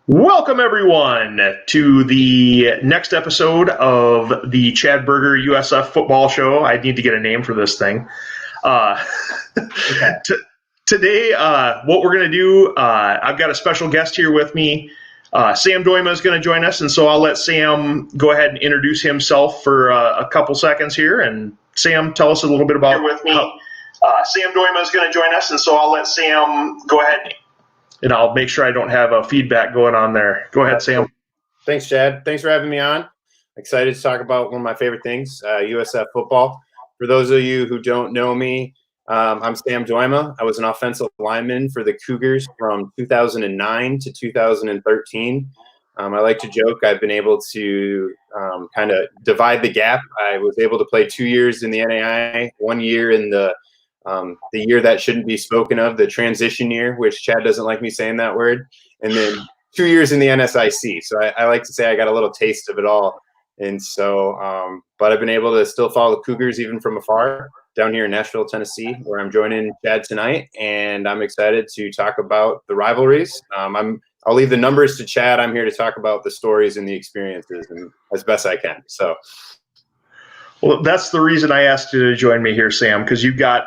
Welcome, everyone, to the next episode of the Chad Birger USF Football Show. I need to get a name for this thing. Today, what we're going to do, I've got a special guest here with me. Sam Dooyema is going to join us, and so I'll let Sam go ahead and introduce himself for a couple seconds here. And Sam, tell us a little bit about here with me. Sam Dooyema is going to join us, and so I'll let Sam go ahead. And I'll make sure I don't have a feedback going on there. Go ahead, Sam. Thanks, Chad. Thanks for having me on. Excited to talk about one of my favorite things, USF football. For those of you who don't know me, I'm Sam Dooyema. I was an offensive lineman for the Cougars from 2009 to 2013. I like to joke I've been able to kind of divide the gap. I was able to play 2 years in the NAI, 1 year in the year that shouldn't be spoken of, the transition year, which Chad doesn't like me saying that word, and then 2 years in the NSIC. So I like to say I got a little taste of it all. And so, but I've been able to still follow the Cougars even from afar down here in Nashville, Tennessee, where I'm joining Chad tonight. And I'm excited to talk about the rivalries. I'll leave the numbers to Chad. I'm here to talk about the stories and the experiences and as best I can. So. Well, that's the reason I asked you to join me here, Sam, because you've got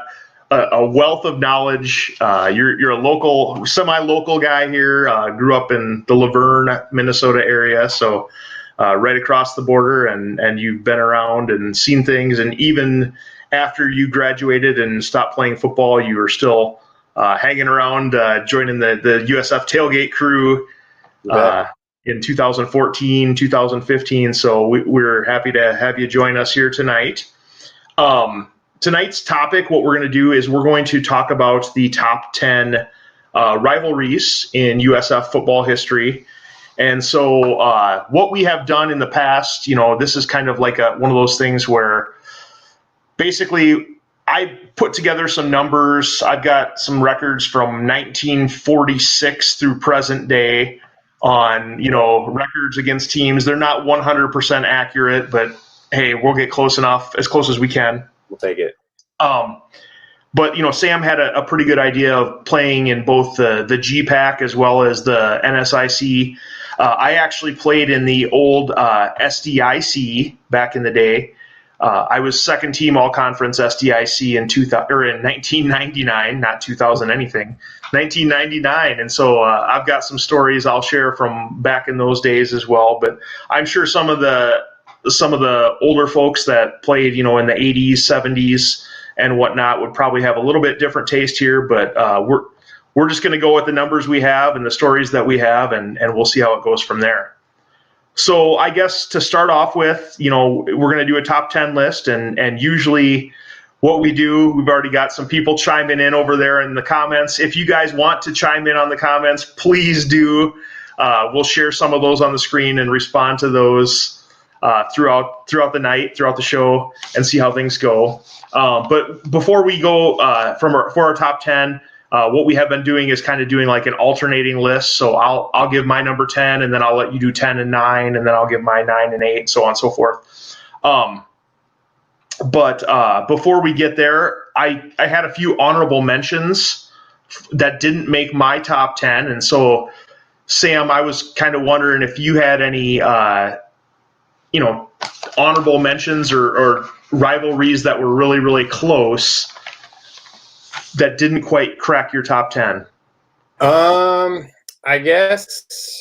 a wealth of knowledge. You're a local, semi-local guy here. Grew up in the Laverne, Minnesota area, so right across the border, and you've been around and seen things. And even after you graduated and stopped playing football, you were still hanging around, joining the USF tailgate crew in 2014, 2015. So we're happy to have you join us here tonight. Tonight's topic, what we're going to do is we're going to talk about the top 10 rivalries in USF football history. And so what we have done in the past, this is kind of like one of those things where basically I put together some numbers. I've got some records from 1946 through present day on, records against teams. They're not 100% accurate, but hey, we'll get close enough, as close as we can. We'll take it. But Sam had a pretty good idea of playing in both the GPAC as well as the NSIC. I actually played in the old SDIC back in the day. I was second team all conference SDIC in 1999, not 2000 anything, 1999. And so I've got some stories I'll share from back in those days as well. But I'm sure some of the older folks that played, in the 80s, 70s, and whatnot would probably have a little bit different taste here. But we're just going to go with the numbers we have and the stories that we have, and we'll see how it goes from there. So I guess to start off with, we're going to do a top 10 list, and usually what we do, we've already got some people chiming in over there in the comments. If you guys want to chime in on the comments, please do. We'll share some of those on the screen and respond to those throughout the night, throughout the show, and see how things go. But before we go for our top 10, what we have been doing is kind of doing like an alternating list. So I'll give my number 10, and then I'll let you do 10 and 9, and then I'll give my 9 and 8, so on and so forth. But before we get there, I had a few honorable mentions that didn't make my top 10. And so, Sam, I was kind of wondering if you had any honorable mentions or rivalries that were really, really close that didn't quite crack your top 10. I guess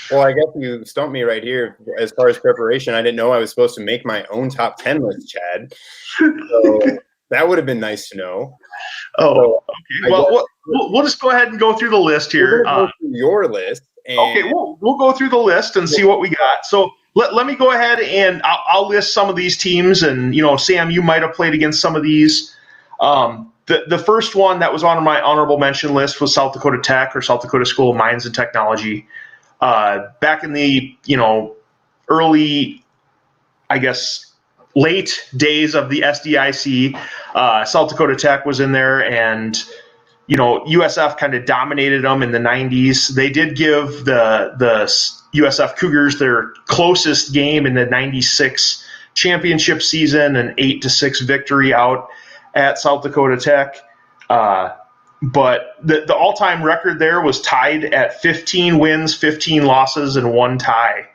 you stumped me right here as far as preparation. I didn't know I was supposed to make my own top 10 list, Chad. So that would have been nice to know. Oh, so okay. Well, we'll just go ahead and go through the list here. Go through your list. Okay, we'll go through the list and see what we got. So let me go ahead and I'll list some of these teams. And, Sam, you might have played against some of these. The first one that was on my honorable mention list was South Dakota Tech, or South Dakota School of Mines and Technology. Back in the, early, I guess, late days of the SDIC, South Dakota Tech was in there, and, USF kind of dominated them in the 90s. They did give the USF Cougars their closest game in the 96 championship season, an 8-6 victory out at South Dakota Tech. but the all-time record there was tied at 15 wins, 15 losses, and 1 tie.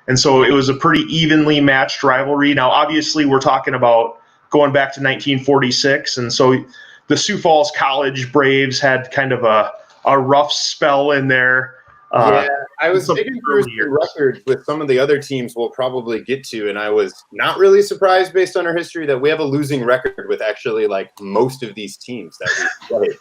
And so it was a pretty evenly matched rivalry. Now, obviously, we're talking about going back to 1946, and so the Sioux Falls College Braves had kind of a rough spell in there. Yeah, I was digging through some records with some of the other teams we'll probably get to, and I was not really surprised based on our history that we have a losing record with actually like most of these teams that we played.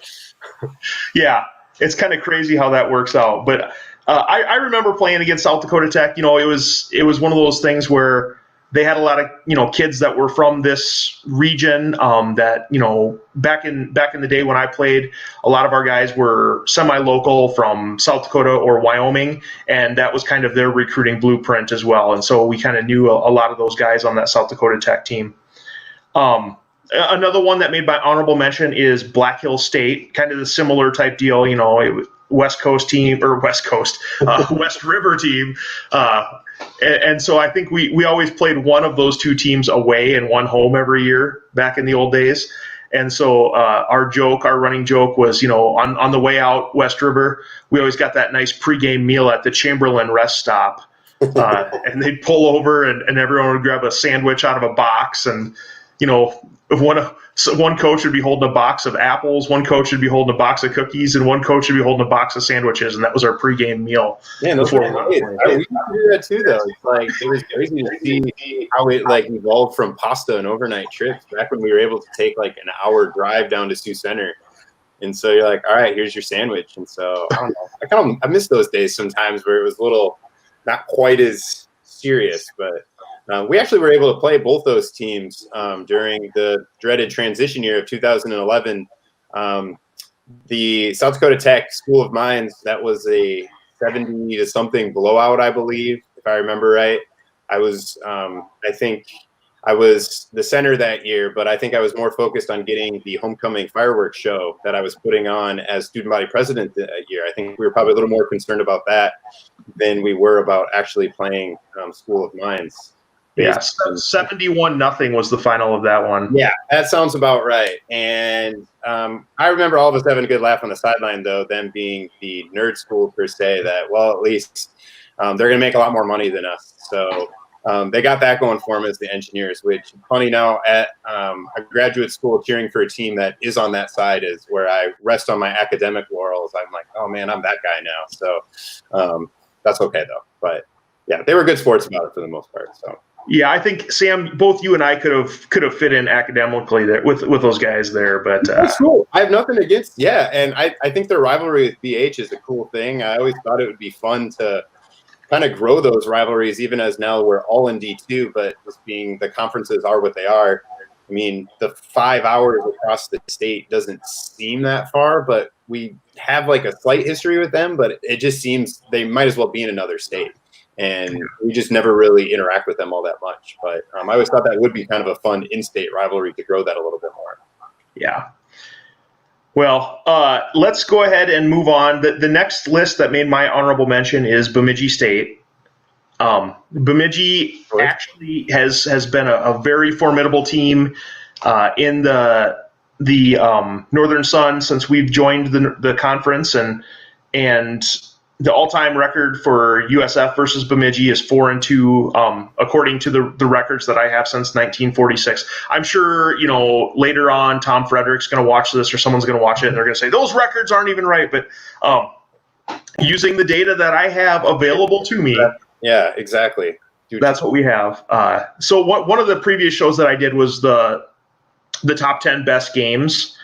Yeah, it's kind of crazy how that works out. But I remember playing against South Dakota Tech. You know, it was one of those things where they had a lot of, you know, kids that were from this region that, you know, back in the day when I played, a lot of our guys were semi-local from South Dakota or Wyoming, and that was kind of their recruiting blueprint as well. And so we kind of knew a lot of those guys on that South Dakota Tech team. Another one that made my honorable mention is Black Hill State, kind of the similar type deal, you know, West Coast team or West River team. And so I think we always played one of those two teams away and one home every year back in the old days. And so our running joke was, you know, on the way out West River, we always got that nice pregame meal at the Chamberlain rest stop. And they'd pull over and everyone would grab a sandwich out of a box. And, you know, one coach would be holding a box of apples, one coach would be holding a box of cookies, and one coach would be holding a box of sandwiches, and that was our pregame meal. Man, those were great. We used to do that too, though. It's like it was crazy to see how it like evolved from pasta and overnight trips back when we were able to take like an hour drive down to Sioux Center. And so you're like, all right, here's your sandwich. And so I don't know. I miss those days sometimes where it was a little not quite as serious, but we actually were able to play both those teams during the dreaded transition year of 2011. The South Dakota Tech School of Mines, that was a 70 to something blowout, I believe, if I remember right. I think I was the center that year, but I think I was more focused on getting the homecoming fireworks show that I was putting on as student body president that year. I think we were probably a little more concerned about that than we were about actually playing School of Mines. Yeah, 71-0 was the final of that one. Yeah, that sounds about right. And I remember all of us having a good laugh on the sideline, though, them being the nerd school per se, that, well, at least they're going to make a lot more money than us. So they got that going for them as the engineers, which, funny now, at a graduate school cheering for a team that is on that side is where I rest on my academic laurels. I'm like, oh, man, I'm that guy now. So that's okay, though. But, yeah, they were good sports about it for the most part, so. Yeah, I think Sam, both you and I could have fit in academically there with those guys there, but that's cool. I have nothing against. Yeah, and I think their rivalry with BH is a cool thing. I always thought it would be fun to kind of grow those rivalries, even as now we're all in D2, but just being the conferences are what they are. I mean, the 5 hours across the state doesn't seem that far, but we have like a slight history with them. But it just seems they might as well be in another state. And we just never really interact with them all that much. But I always thought that would be kind of a fun in-state rivalry to grow that a little bit more. Yeah. Well, let's go ahead and move on. The next list that made my honorable mention is Bemidji State. Bemidji actually has been a very formidable team in the Northern Sun since we've joined the conference, and the all-time record for USF versus Bemidji is 4-2, according to the records that I have since 1946. I'm sure, you know, later on Tom Frederick's going to watch this, or someone's going to watch it, and they're going to say those records aren't even right. But using the data that I have available to me, yeah, exactly. That's what we have. So one of the previous shows that I did was the top 10 best games,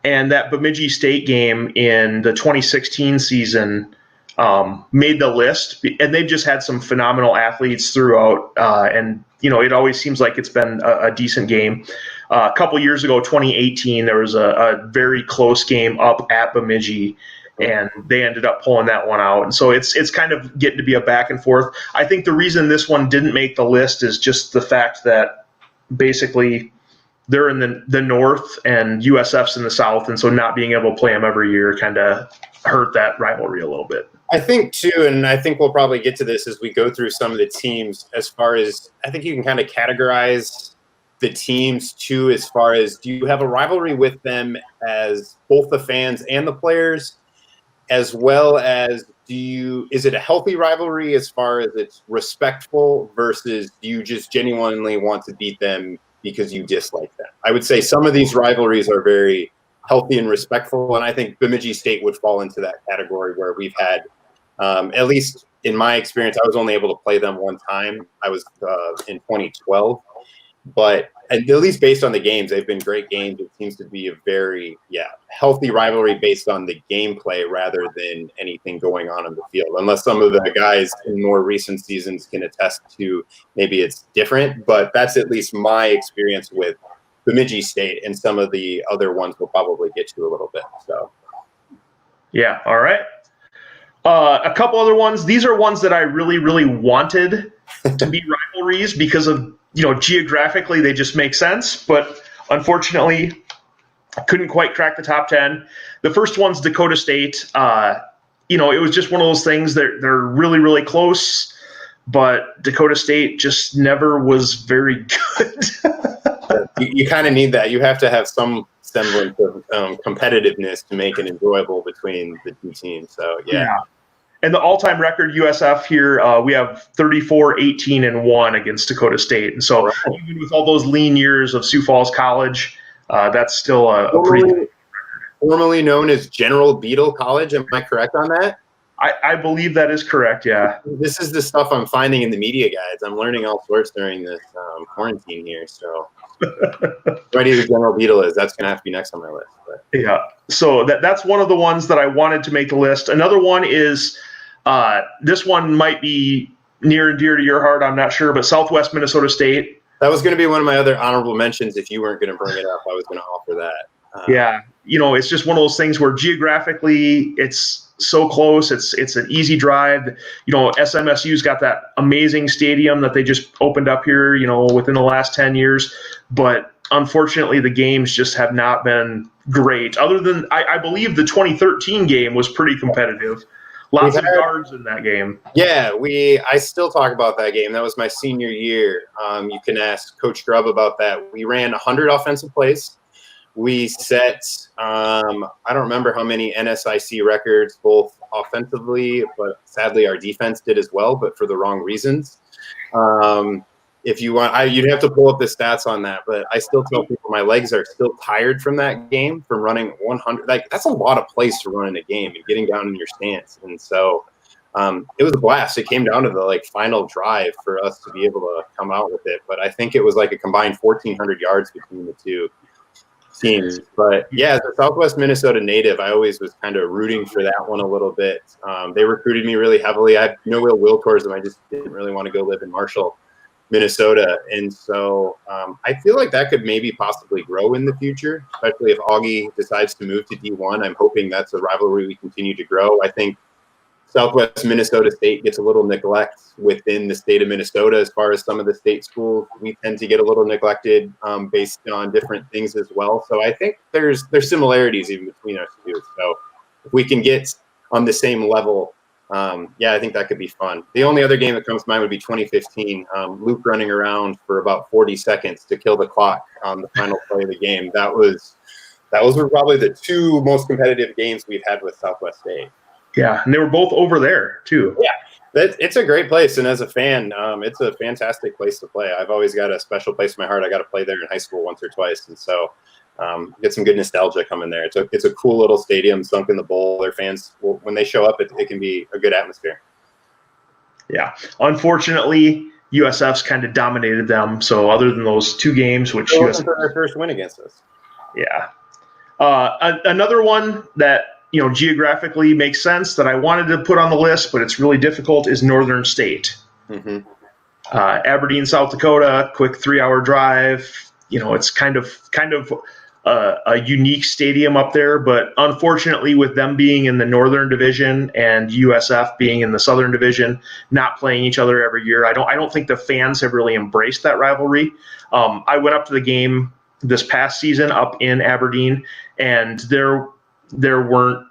and that Bemidji State game in the 2016 season made the list, and they've just had some phenomenal athletes throughout. And, you know, it always seems like it's been a decent game. A couple years ago, 2018, there was a very close game up at Bemidji, and they ended up pulling that one out. And so it's kind of getting to be a back and forth. I think the reason this one didn't make the list is just the fact that basically they're in the north and USF's in the south, and so not being able to play them every year kind of hurt that rivalry a little bit. I think too, and I think we'll probably get to this as we go through some of the teams, as far as I think you can kind of categorize the teams too, as far as do you have a rivalry with them as both the fans and the players, as well as is it a healthy rivalry as far as it's respectful versus do you just genuinely want to beat them because you dislike them? I would say some of these rivalries are very healthy and respectful, and I think Bemidji State would fall into that category where we've had, at least in my experience, I was only able to play them one time. I was in 2012, but at least based on the games, they've been great games. It seems to be a very healthy rivalry based on the gameplay rather than anything going on the field. Unless some of the guys in more recent seasons can attest to maybe it's different, but that's at least my experience with Bemidji State, and some of the other ones we'll probably get to a little bit. So, yeah, all right. A couple other ones. These are ones that I really, really wanted to be rivalries because of, geographically they just make sense. But unfortunately, I couldn't quite crack the top 10. The first one's Dakota State. It was just one of those things that they're really, really close, but Dakota State just never was very good. You kind of need that. You have to have some semblance of competitiveness to make it enjoyable between the two teams. So, yeah. And the all-time record USF here, we have 34-18-1 against Dakota State. And so even with all those lean years of Sioux Falls College, that's still a pretty good record. Formerly known as General Beetle College. Am I correct on that? I believe that is correct, yeah. This is the stuff I'm finding in the media guides. I'm learning all sorts during this quarantine here. So, ready who General Beetle is. That's going to have to be next on my list. But. Yeah, so that's one of the ones that I wanted to make the list. Another one is, this one might be near and dear to your heart, I'm not sure, but Southwest Minnesota State. That was going to be one of my other honorable mentions. If you weren't going to bring it up, I was going to offer that. It's just one of those things where geographically it's so close. It's an easy drive. SMSU's got that amazing stadium that they just opened up here, within the last 10 years. But unfortunately, the games just have not been great. Other than, I believe the 2013 game was pretty competitive. Lots of yards in that game. Yeah, I still talk about that game. That was my senior year. You can ask Coach Grubb about that. We ran 100 offensive plays. We set, I don't remember how many NSIC records, both offensively, but sadly our defense did as well, but for the wrong reasons. If you want, you'd have to pull up the stats on that, but I still tell people my legs are still tired from that game, from running 100. Like, that's a lot of plays to run in a game and getting down in your stance. And so it was a blast. It came down to the final drive for us to be able to come out with it. But I think it was a combined 1,400 yards between the two teams. But yeah, as a Southwest Minnesota native, I always was kind of rooting for that one a little bit. They recruited me really heavily. I had no real will towards them. I just didn't really want to go live in Marshall, Minnesota. And so I feel like that could maybe possibly grow in the future, especially if Augie decides to move to D1. I'm hoping that's a rivalry we continue to grow. I think Southwest Minnesota State gets a little neglect within the state of Minnesota as far as some of the state schools. We tend to get a little neglected based on different things as well. So I think there's similarities even between us two. So if we can get on the same level, I think that could be fun. The only other game that comes to mind would be 2015. Luke running around for about 40 seconds to kill the clock on the final play of the game. Those were probably the two most competitive games we've had with Southwest State. Yeah, and they were both over there, too. Yeah, it's a great place, and as a fan, it's a fantastic place to play. I've always got a special place in my heart. I got to play there in high school once or twice, and so get some good nostalgia coming there. It's a cool little stadium sunk in the bowl. Their fans, when they show up, it can be a good atmosphere. Yeah, unfortunately, USF's kind of dominated them. So other than those two games, which USF their first win against us. Yeah, another one that geographically makes sense that I wanted to put on the list, but it's really difficult, is Northern State. Mm-hmm. Aberdeen, South Dakota, quick 3-hour drive. It's kind of a unique stadium up there, but unfortunately with them being in the Northern Division and USF being in the Southern Division, not playing each other every year, I don't think the fans have really embraced that rivalry. I went up to the game this past season up in Aberdeen, and there weren't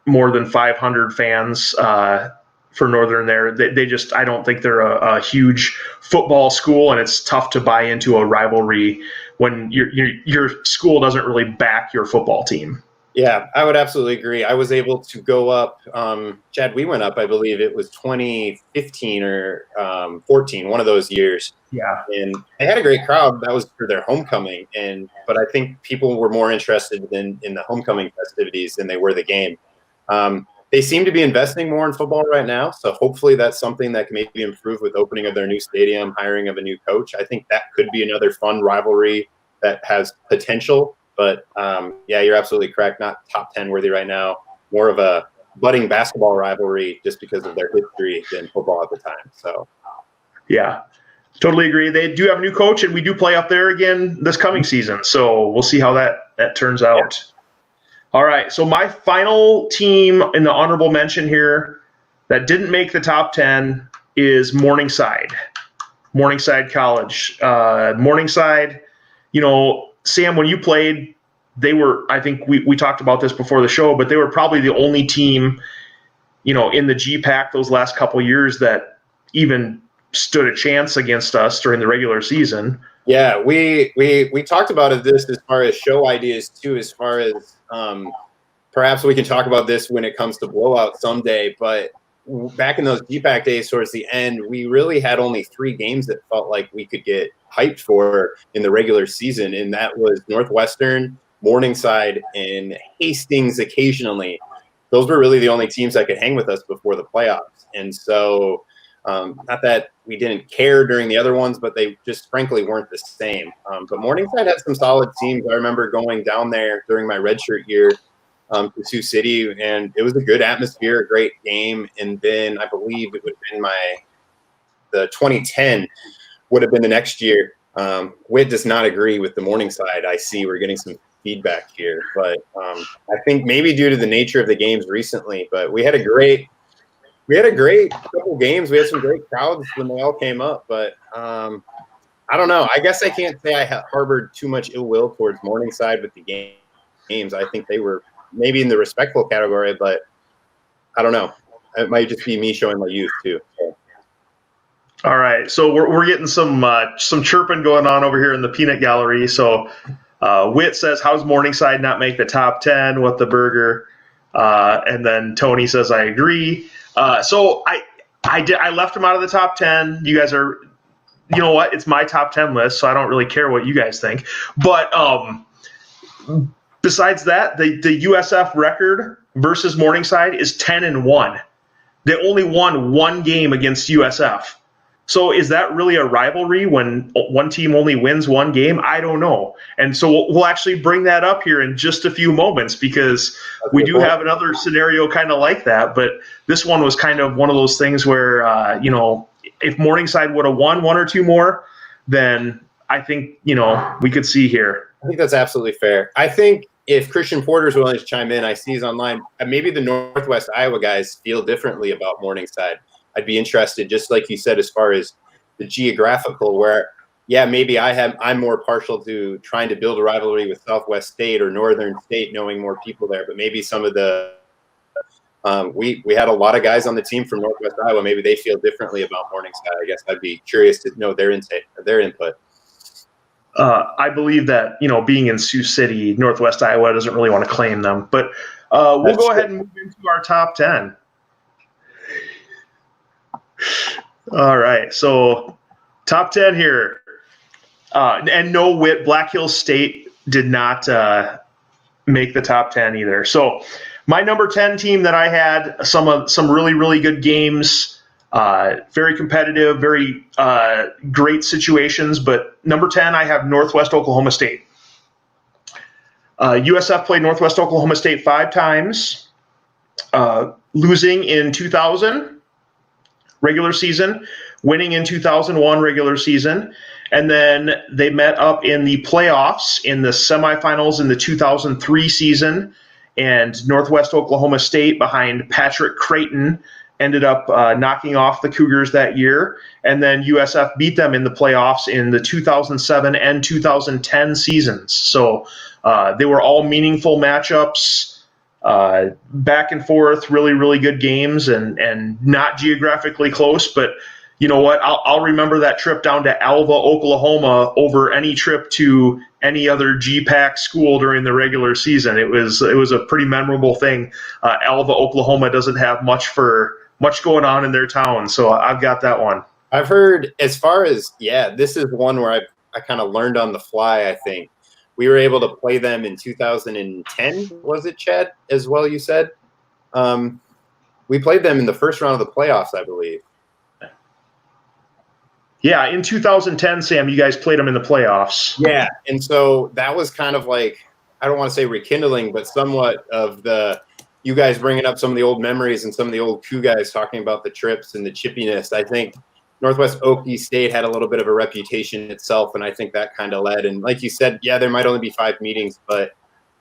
more than 500 fans for Northern there. They just, I don't think they're a huge football school, and it's tough to buy into a rivalry when your school doesn't really back your football team. Yeah, I would absolutely agree. I was able to go up. Chad, we went up, I believe it was 2015 or 14, one of those years. Yeah. And they had a great crowd. That was for their homecoming. But I think people were more interested in the homecoming festivities than they were the game. They seem to be investing more in football right now. So hopefully that's something that can maybe improve with opening of their new stadium, hiring of a new coach. I think that could be another fun rivalry that has potential. But yeah, you're absolutely correct. Not top 10 worthy right now. More of a budding basketball rivalry just because of their history than football at the time. So, yeah, totally agree. They do have a new coach, and we do play up there again this coming season. So we'll see how that turns out. Yeah. All right. So my final team in the honorable mention here that didn't make the top 10 is Morningside College. Morningside, Sam, when you played, they were, I think we talked about this before the show, but they were probably the only team, in the GPAC those last couple years that even stood a chance against us during the regular season. Yeah, we talked about this as far as show ideas too, as far as perhaps we can talk about this when it comes to blowout someday, but back in those GPAC days towards the end, we really had only 3 games that felt like we could get hyped for in the regular season, and that was Northwestern, Morningside, and Hastings occasionally. Those were really the only teams that could hang with us before the playoffs. And so not that we didn't care during the other ones, but they just frankly weren't the same. But Morningside had some solid teams. I remember going down there during my redshirt year to Sioux City, and it was a good atmosphere, a great game. And then I believe it would have been the 2010 would have been the next year. Witt does not agree with the Morningside. I see we're getting some feedback here, but I think maybe due to the nature of the games recently, but we had a great couple games. We had some great crowds when they all came up, but I don't know. I guess I can't say I harbored too much ill will towards Morningside with the games. I think they were maybe in the respectful category, but I don't know. It might just be me showing my youth too. So. All right, so we're getting some chirping going on over here in the peanut gallery. So Witt says, "How's Morningside not make the top 10 with the burger?" And then Tony says, "I agree." So I left him out of the top 10. You guys are, you know what? It's my top 10 list, so I don't really care what you guys think. But besides that, the USF record versus Morningside is 10-1. They only won 1 game against USF. So is that really a rivalry when one team only wins 1 game? I don't know. And so we'll actually bring that up here in just a few moments because we do have another scenario kind of like that. But this one was kind of one of those things where, if Morningside would have won 1 or 2 more, then I think, we could see here. I think that's absolutely fair. I think if Christian Porter's willing to chime in, I see he's online. Maybe the Northwest Iowa guys feel differently about Morningside. I'd be interested, just like you said, as far as the geographical, where, yeah, maybe I'm more partial to trying to build a rivalry with Southwest State or Northern State, knowing more people there. But maybe some of the we had a lot of guys on the team from Northwest Iowa. Maybe they feel differently about Morningside. I guess I'd be curious to know their input. I believe that, being in Sioux City, Northwest Iowa doesn't really want to claim them. But we'll go ahead and move into our top 10. All right, so top 10 here. And no, Witt, Black Hills State did not make the top 10 either. So my number 10 team that I had, some really, really good games, very competitive, very great situations. But number 10, I have Northwest Oklahoma State. USF played Northwest Oklahoma State 5 times, losing in 2000 regular season, winning in 2001 regular season, and then they met up in the playoffs in the semifinals in the 2003 season, and Northwest Oklahoma State, behind Patrick Creighton, ended up knocking off the Cougars that year, and then USF beat them in the playoffs in the 2007 and 2010 seasons. So they were all meaningful matchups, back and forth, really, really good games, and not geographically close. But you know what? I'll remember that trip down to Alva, Oklahoma, over any trip to any other GPAC school during the regular season. It was a pretty memorable thing. Alva, Oklahoma doesn't have much going on in their town, so I've got that one. I've heard as far as this is one where I kind of learned on the fly. I think we were able to play them in 2010. Was it, Chad? As well, you said we played them in the first round of the playoffs, I believe. Yeah, in 2010, Sam, you guys played them in the playoffs. Yeah, and so that was kind of like, I don't want to say rekindling, but somewhat of you guys bringing up some of the old memories and some of the old Coup guys talking about the trips and the chippiness. I think Northwest Okie State had a little bit of a reputation itself, and I think that kind of led. And like you said, there might only be 5 meetings, but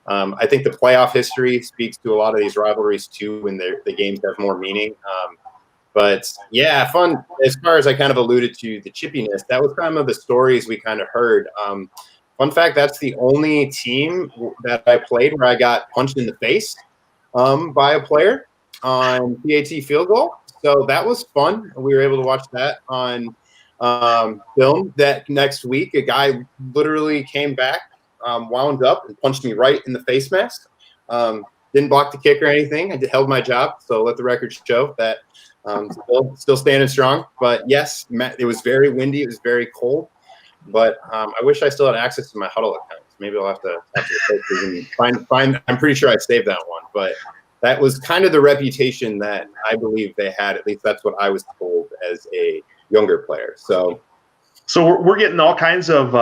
I think the playoff history speaks to a lot of these rivalries too, when the games have more meaning. But yeah, fun. As far as I kind of alluded to the chippiness, that was kind of the stories we kind of heard. Fun fact, that's the only team that I played where I got punched in the face by a player on PAT field goal. So that was fun. We were able to watch that on film. That next week, a guy literally came back, wound up, and punched me right in the face mask. Didn't block the kick or anything. I held my job. So let the record show that still standing strong. But yes, it was very windy. It was very cold. But I wish I still had access to my Huddle account. Maybe I'll have to find. I'm pretty sure I saved that one. But that was kind of the reputation that I believe they had. At least that's what I was told as a younger player. So we're getting all kinds of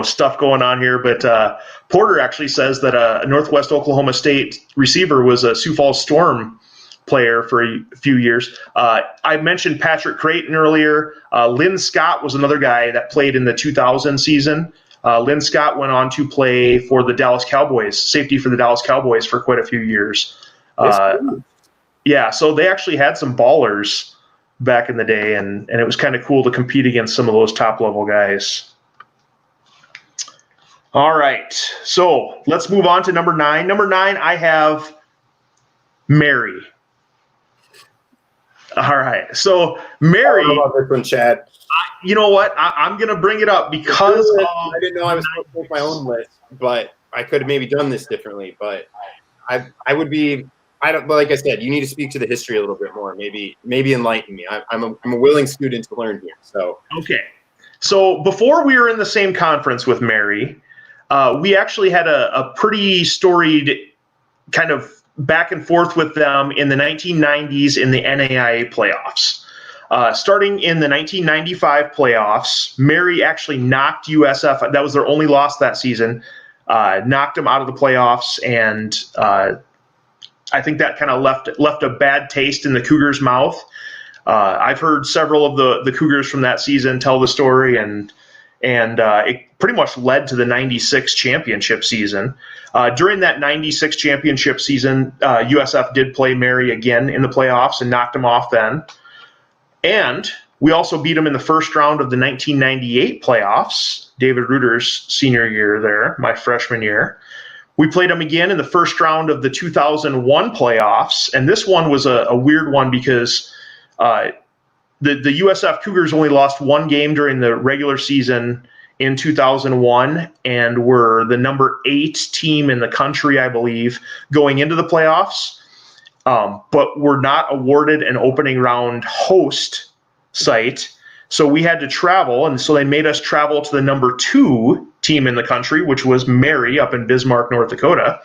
stuff going on here. But Porter actually says that a Northwest Oklahoma State receiver was a Sioux Falls Storm player for a few years. I mentioned Patrick Creighton earlier. Lynn Scott was another guy that played in the 2000 season. Lynn Scott went on to play for the Dallas Cowboys, safety for the Dallas Cowboys for quite a few years. So they actually had some ballers back in the day, and it was kind of cool to compete against some of those top-level guys. All right, so let's move on to number 9. Number 9, I have Mary. All right, so Mary. How about this one, Chad? You know what? I'm going to bring it up because I didn't know I was supposed to make my own list, but I could have maybe done this differently. But I would be. But like I said, you need to speak to the history a little bit more. Maybe enlighten me. I'm a willing student to learn here. So okay. So before we were in the same conference with Mary, we actually had a pretty storied kind of back and forth with them in the 1990s in the NAIA playoffs. Starting in the 1995 playoffs, Mary actually knocked USF. That was their only loss that season. Knocked them out of the playoffs, and I think that kind of left a bad taste in the Cougars' mouth. I've heard several of the Cougars from that season tell the story, and it pretty much led to the 96 championship season. During that 96 championship season, USF did play Mary again in the playoffs and knocked them off then. And we also beat them in the first round of the 1998 playoffs, David Reuter's senior year there, my freshman year. We played them again in the first round of the 2001 playoffs, and this one was a weird one because the USF Cougars only lost one game during the regular season in 2001 and were the number 8 team in the country, I believe, going into the playoffs. But were not awarded an opening round host site. So we had to travel, and so they made us travel to the number 2 team in the country, which was Mary up in Bismarck, North Dakota.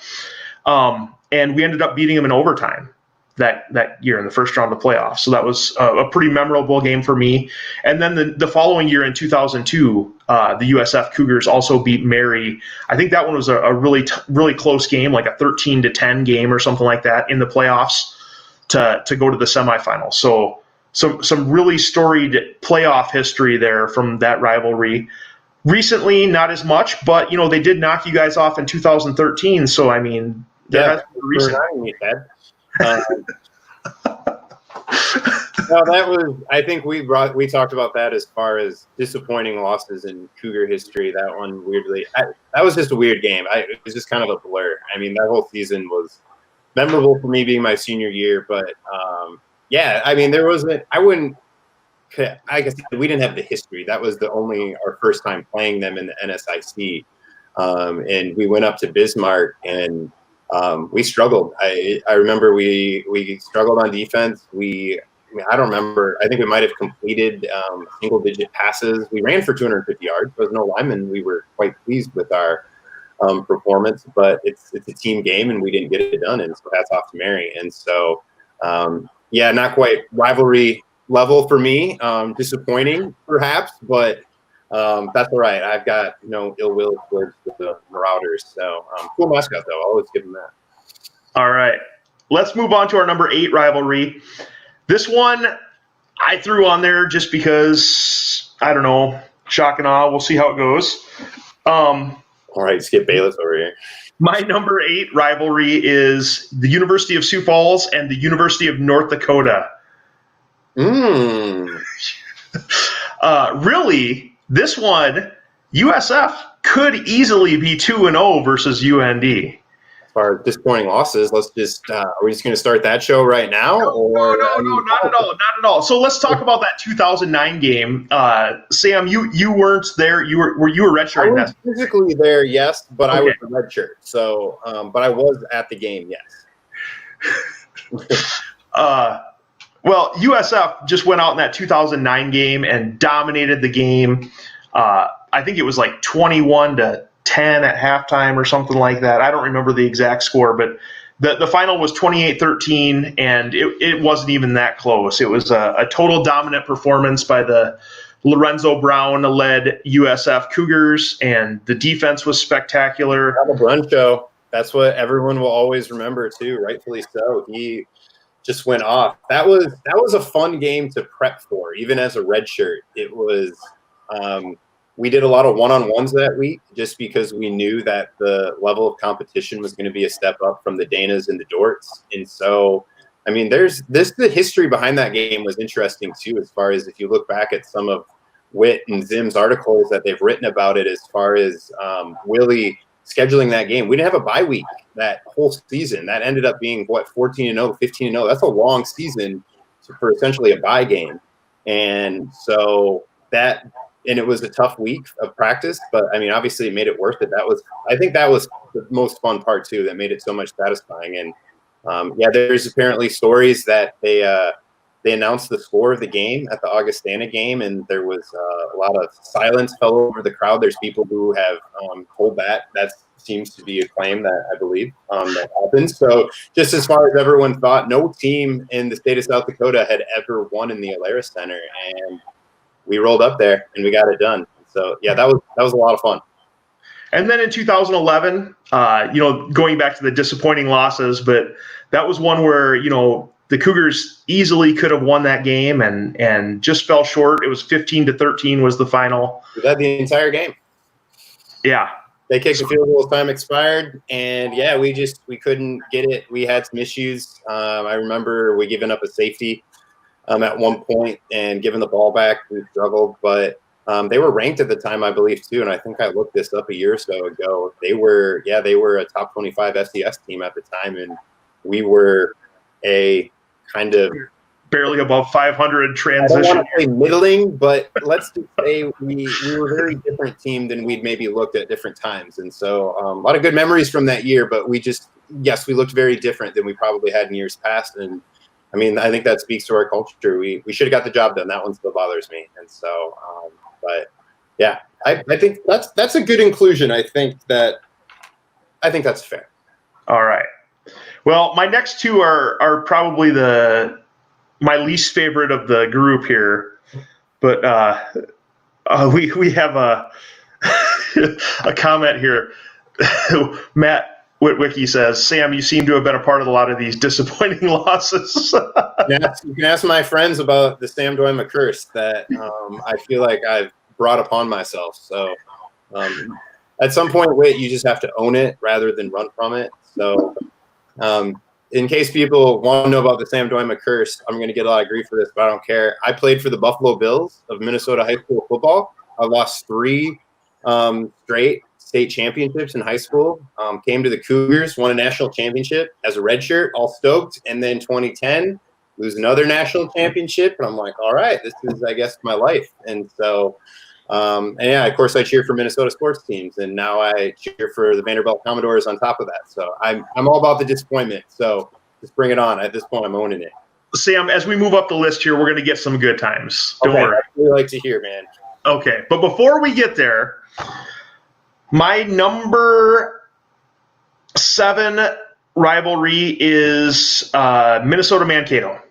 And we ended up beating them in overtime that year in the first round of the playoffs. So that was a pretty memorable game for me. And then the following year in 2002, the USF Cougars also beat Mary. I think that one was a really close game, like a 13-10 game or something like that in the playoffs to go to the semifinals. So some really storied playoff history there from that rivalry. Recently, not as much, but they did knock you guys off in 2013. So I mean, that's recent. No, that was. I think we talked about that as far as disappointing losses in Cougar history. That one weirdly, that was just a weird game. It was just kind of a blur. I mean, that whole season was memorable for me being my senior year, but yeah, I mean, there wasn't. I wouldn't I guess we didn't have the history. That was our first time playing them in the NSIC. And we went up to Bismarck and we struggled. I remember we struggled on defense. I don't remember. I think we might have completed single-digit passes. We ran for 250 yards. There was no lineman. We were quite pleased with our performance, but it's a team game, and we didn't get it done. And so hats off to Mary. And so, not quite rivalry level for me. Disappointing, perhaps, but that's all right. I've got no ill will towards the Marauders. So cool mascot, though. I'll always give them that. All right. Let's move on to our number 8 rivalry. This one I threw on there just because, I don't know, shock and awe. We'll see how it goes. All right, let's get Bayless over here. My number 8 rivalry is the University of Sioux Falls and the University of North Dakota. Really, this one, USF could easily be 2-0 versus UND. As far as disappointing losses, let's just are we just going to start that show right now? No, not at all. So let's talk about that 2009 game. Sam, you weren't there. You were redshirting. I was physically there, yes, but okay. I was a redshirt. So, but I was at the game, yes. Well, USF just went out in that 2009 game and dominated the game. I think it was like 21-10 at halftime or something like that. I don't remember the exact score, but the final was 28-13, and it wasn't even that close. It was a total dominant performance by the Lorenzo Brown-led USF Cougars, and the defense was spectacular. The Brun show. That's what everyone will always remember, too, rightfully so. He just went off. That was a fun game to prep for, even as a redshirt. It was we did a lot of one-on-ones that week just because we knew that the level of competition was going to be a step up from the Danas and the Dorts. And so, I mean, the history behind that game was interesting too, as far as if you look back at some of Witt and Zim's articles that they've written about it, as far as Willie scheduling that game. We didn't have a bye week that whole season. That ended up being 14-0, 15-0. That's a long season for essentially a bye game. And so and it was a tough week of practice, but I mean, obviously it made it worth it. I think that was the most fun part too, that made it so much satisfying. And there's apparently stories that they announced the score of the game at the Augustana game, and there was a lot of silence fell over the crowd. There's people who have told that seems to be a claim that I believe that happened. So just as far as everyone thought, no team in the state of South Dakota had ever won in the Alara Center, and we rolled up there and we got it done. So yeah, that was a lot of fun. And then in 2011, going back to the disappointing losses, but that was one where, the Cougars easily could have won that game and just fell short. It was 15-13 was the final. We led the entire game. Yeah. They kicked a field goal as time expired, and we couldn't get it. We had some issues. I remember we giving up a safety at one point and giving the ball back. We struggled, but they were ranked at the time, I believe, too. And I think I looked this up a year or so ago. They were a top 25 FCS team at the time, and we were a kind of barely above 500 transition. I don't want to say middling, but let's just say we were a very different team than we'd maybe looked at different times. And so a lot of good memories from that year, but we looked very different than we probably had in years past. And I mean, I think that speaks to our culture. We should have got the job done. That one still bothers me. And so, but yeah, I think that's a good inclusion. I think that's fair. All right. Well, my next two are probably my least favorite of the group here, but we have a comment here. Matt Witwicky says, Sam, you seem to have been a part of a lot of these disappointing losses. You can ask my friends about the Sam Dooyema curse that I feel like I've brought upon myself. So at some point, you just have to own it rather than run from it. So in case people want to know about the Sam Dooyema curse, I'm going to get a lot of grief for this, but I don't care. I played for the Buffalo Bills of Minnesota high school football. I lost 3 straight state championships in high school. Came to the Cougars, won a national championship as a redshirt, all stoked. And then 2010, lose another national championship, and I'm like, all right, this is, I guess, my life. And so, and yeah, of course, I cheer for Minnesota sports teams, and now I cheer for the Vanderbilt Commodores on top of that. So I'm all about the disappointment. So just bring it on. At this point, I'm owning it. Sam, as we move up the list here, we're going to get some good times. Don't worry. That's what we like to hear, man. Okay, but before we get there, my number 7 rivalry is Minnesota Mankato.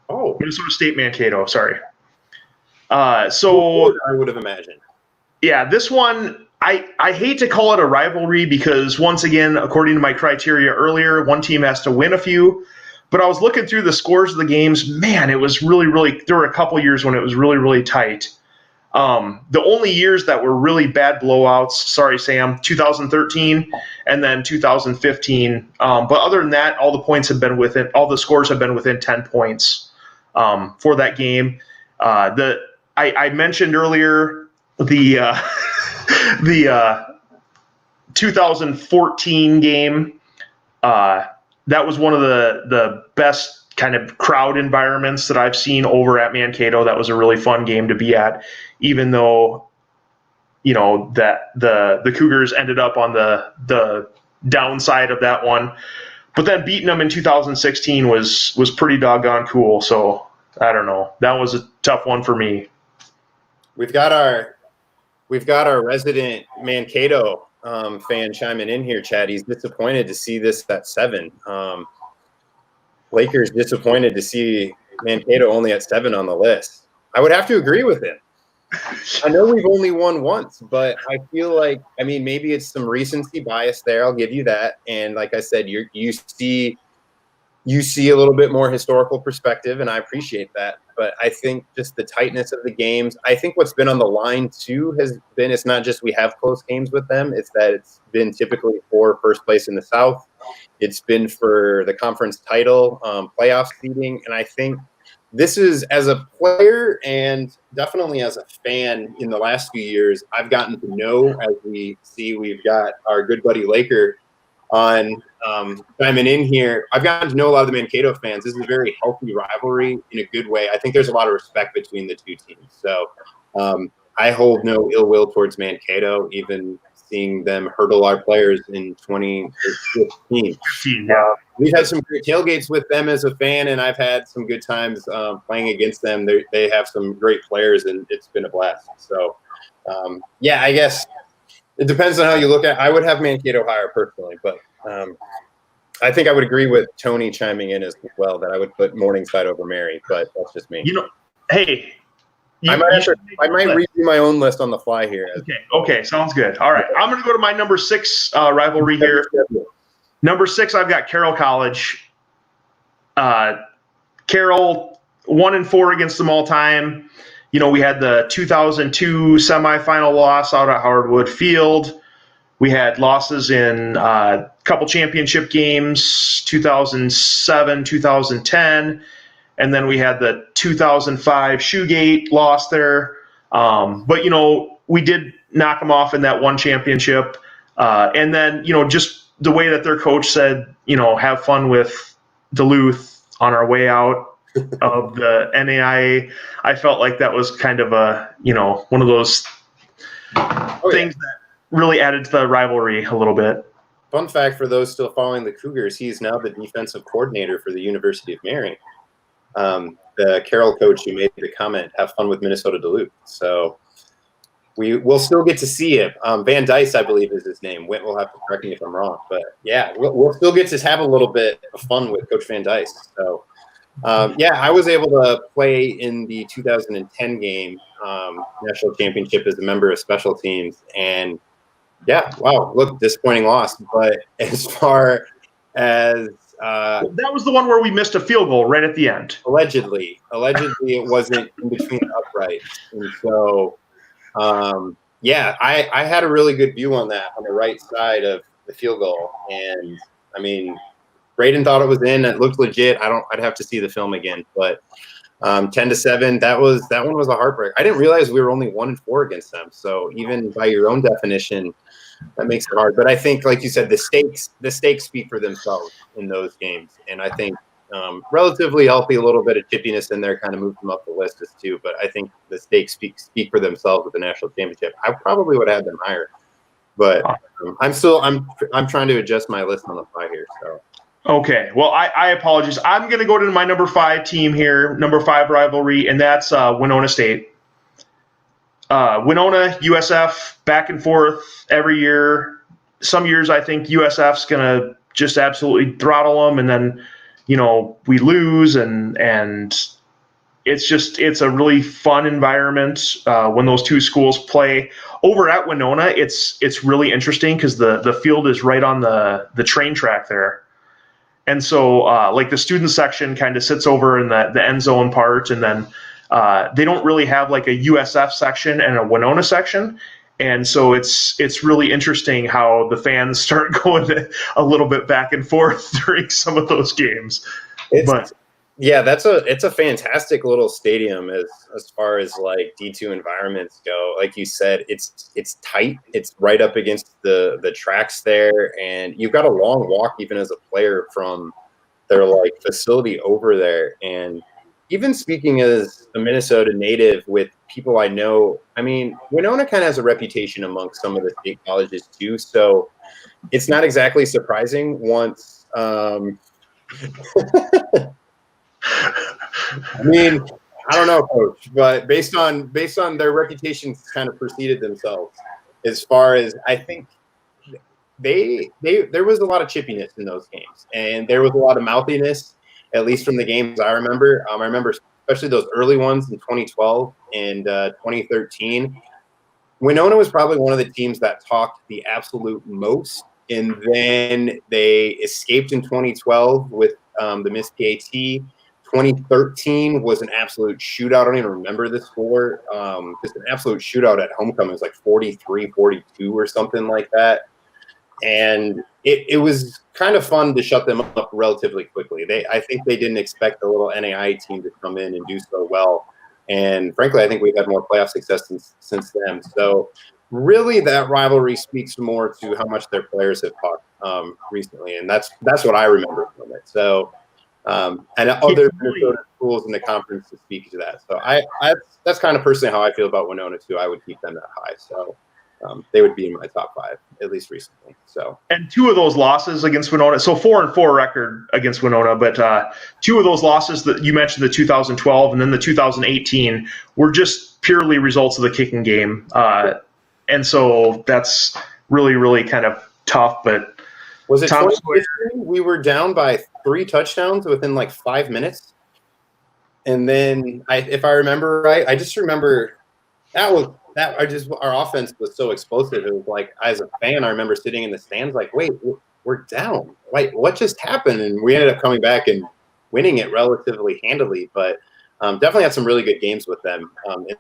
Oh, Minnesota State Mankato, sorry. So I would have imagined. Yeah, this one, I hate to call it a rivalry because, once again, according to my criteria earlier, one team has to win a few. But I was looking through the scores of the games. Man, it was really, really – there were a couple years when it was really, really tight. The only years that were really bad blowouts, sorry, Sam, 2013 and then 2015. But other than that, all the scores have been within 10 points for that game. I mentioned earlier the 2014 game. That was one of the best kind of crowd environments that I've seen over at Mankato. That was a really fun game to be at, even though, that the Cougars ended up on the downside of that one. But then beating them in 2016 was pretty doggone cool. So I don't know. That was a tough one for me. We've got our resident Mankato fan chiming in here, Chad. He's disappointed to see this at 7. Lakers disappointed to see Mankato only at 7 on the list. I would have to agree with him. I know we've only won once, but I feel like, maybe it's some recency bias there. I'll give you that. And like I said, you see a little bit more historical perspective, and I appreciate that. But I think just the tightness of the games, I think what's been on the line too has been, it's not just we have close games with them, it's that it's been typically for first place in the South. It's been for the conference title, playoff seeding. And I think this is, as a player and definitely as a fan in the last few years, I've gotten to know, as we see, we've got our good buddy Laker on chiming in here. I've gotten to know a lot of the Mankato fans. This is a very healthy rivalry in a good way. I think there's a lot of respect between the two teams. So I hold no ill will towards Mankato, even seeing them hurdle our players in 2015. We've had some great tailgates with them as a fan, and I've had some good times playing against them. They have some great players, and it's been a blast. So, I guess it depends on how you look at it. I would have Mankato higher personally, but I think I would agree with Tony chiming in as well that I would put Morningside over Mary, but that's just me. Hey. I might redo my own list on the fly here. Okay, sounds good. All right, I'm going to go to my number 6 rivalry here. Number 6, I've got Carroll College. Carroll 1-4 against them all time. We had the 2002 semifinal loss out at Howard Field. We had losses in a couple championship games, 2007, 2010. And then we had the 2005 Shoegate loss there. But, we did knock them off in that one championship. And then, just the way that their coach said, have fun with Duluth on our way out of the NAIA. I felt like that was kind of a, one of those things that really added to the rivalry a little bit. Fun fact for those still following the Cougars, he's now the defensive coordinator for the University of Mary. The Carroll coach who made the comment, have fun with Minnesota Duluth. So we'll still get to see him. Van Dice, I believe, is his name. Wint will have to correct me if I'm wrong. But, yeah, we'll still get to have a little bit of fun with Coach Van Dice. So, I was able to play in the 2010 game, national championship, as a member of special teams. And, disappointing loss. But as far as that was the one where we missed a field goal right at the end. Allegedly, it wasn't in between the uprights, and so I had a really good view on that on the right side of the field goal, and Braden thought it was in. It looked legit. I'd have to see the film again, but 10-7. That one was a heartbreak. I didn't realize we were only 1-4 against them. So even by your own definition, that makes it hard. But I think, like you said, the stakes speak for themselves in those games. And I think Relatively healthy, a little bit of chippiness in there kind of moved them up the list as two. But I think the stakes speak for themselves with the national championship. I probably would have had them higher, but I'm trying to adjust my list on the fly here. So. Okay, well, I apologize. I'm going to go to my number 5 team here, number 5 rivalry, and that's Winona State. Winona, USF, back and forth every year. Some years I think USF's going to just absolutely throttle them, and then, we lose, and it's a really fun environment when those two schools play. Over at Winona, it's really interesting because the field is right on the train track there. And so, like the student section kind of sits over in the end zone part, and then they don't really have like a USF section and a Winona section. And so it's really interesting how the fans start going a little bit back and forth during some of those games. It's a fantastic little stadium as far as like D2 environments go. Like you said, it's tight. It's right up against the tracks there, and you've got a long walk even as a player from their like facility over there. And even speaking as a Minnesota native with people I know, I mean, Winona kind of has a reputation amongst some of the state colleges too. So it's not exactly surprising once. I mean, I don't know, Coach, but based on their reputations, kind of preceded themselves. As far as I think, there was a lot of chippiness in those games, and there was a lot of mouthiness, at least from the games I remember. I remember especially those early ones in 2012 and 2013. Winona was probably one of the teams that talked the absolute most, and then they escaped in 2012 with the missed PAT. 2013 was an absolute shootout. I don't even remember the score. Just an absolute shootout at homecoming. It was like 43-42 or something like that. And it was kind of fun to shut them up relatively quickly. I think they didn't expect the little NAI team to come in and do so well. And frankly, I think we've had more playoff success since then. So really that rivalry speaks more to how much their players have talked recently. And that's what I remember from it. So and other Minnesota schools in the conference to speak to that. So that's kind of personally how I feel about Winona too. I would keep them that high. So they would be in my top 5, at least recently. So, and 2 of those losses against Winona, so 4-4 record against Winona, but 2 of those losses that you mentioned, the 2012 and then the 2018, were just purely results of the kicking game. And so that's really, really kind of tough. But was it 2015? We were down by 3 touchdowns within like 5 minutes. And then if I remember right, I just remember our offense was so explosive. It was like, as a fan, I remember sitting in the stands like, wait, we're down. Like, what just happened? And we ended up coming back and winning it relatively handily. But definitely had some really good games with them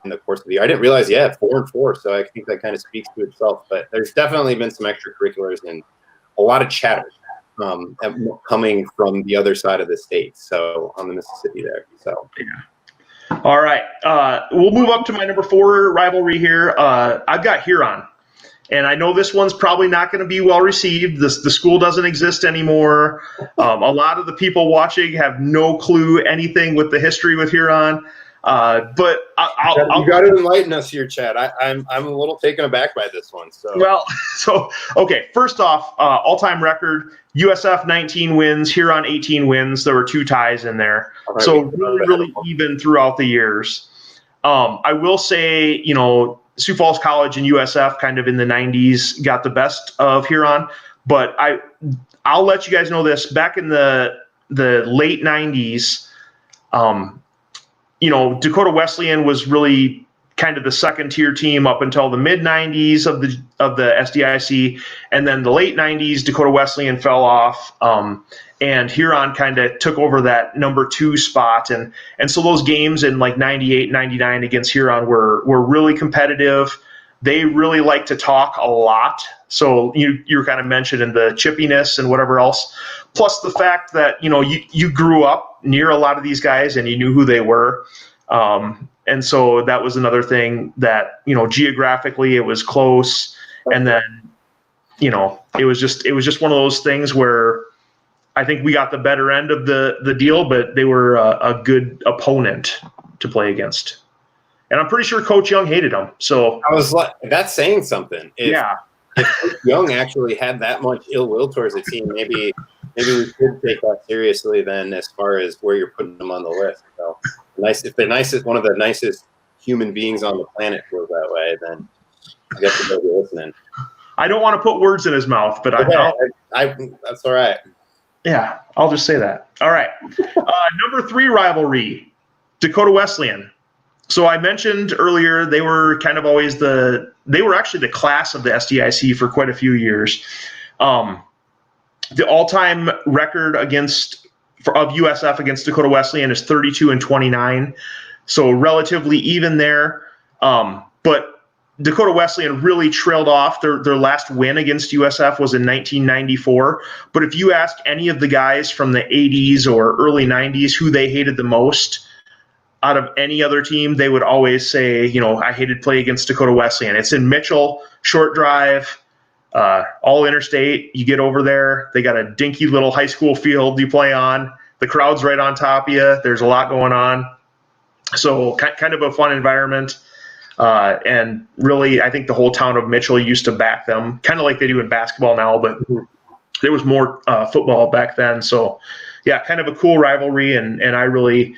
in the course of the year. I didn't realize, 4-4. So I think that kind of speaks to itself. But there's definitely been some extracurriculars and a lot of chatter coming from the other side of the state. So on the Mississippi there. So yeah. All right. We'll move up to my number 4 rivalry here. I've got Huron. And I know this one's probably not going to be well received. The school doesn't exist anymore. A lot of the people watching have no clue anything with the history with Huron. But you got to enlighten us here, Chad. I'm a little taken aback by this one. So okay. First off, all-time record: USF 19 wins, Huron 18 wins. There were 2 ties in there, right, so really even throughout the years. I will say, Sioux Falls College and USF kind of in the 90s got the best of Huron, but I'll let you guys know this. Back in the late 90s, Dakota Wesleyan was really kind of the second tier team up until the mid 90s of the SDIC, and then the late 90s Dakota Wesleyan fell off, and Huron kind of took over that number 2 spot, and so those games in like 98, 99 against Huron were really competitive. They really like to talk a lot, so you kind of mentioned in the chippiness and whatever else, plus the fact that you grew up near a lot of these guys and you knew who they were. And so that was another thing that, geographically it was close. And then, it was just one of those things where I think we got the better end of the deal, but they were a good opponent to play against. And I'm pretty sure Coach Young hated them. So I was like, that's saying something. If Coach Young actually had that much ill will towards the team, maybe we should take that seriously then, as far as where you're putting them on the list. So if the one of the nicest human beings on the planet feels that way, then I guess we'll be listening. I don't want to put words in his mouth, but that's all right. Yeah, I'll just say that. All right. Number 3 rivalry, Dakota Wesleyan. So I mentioned earlier they were kind of always they were actually the class of the SDIC for quite a few years. The all-time record of USF against Dakota Wesleyan is 32-29, so relatively even there. But Dakota Wesleyan really trailed off. Their last win against USF was in 1994. But if you ask any of the guys from the 80s or early 90s who they hated the most out of any other team, they would always say, I hated play against Dakota Wesleyan. It's in Mitchell, short drive, all interstate. You get over there, they got a dinky little high school field you play on. The crowd's right on top of you. There's a lot going on. So kind of a fun environment. And really, I think the whole town of Mitchell used to back them, kind of like they do in basketball now, but there was more football back then. So, yeah, kind of a cool rivalry, and I really,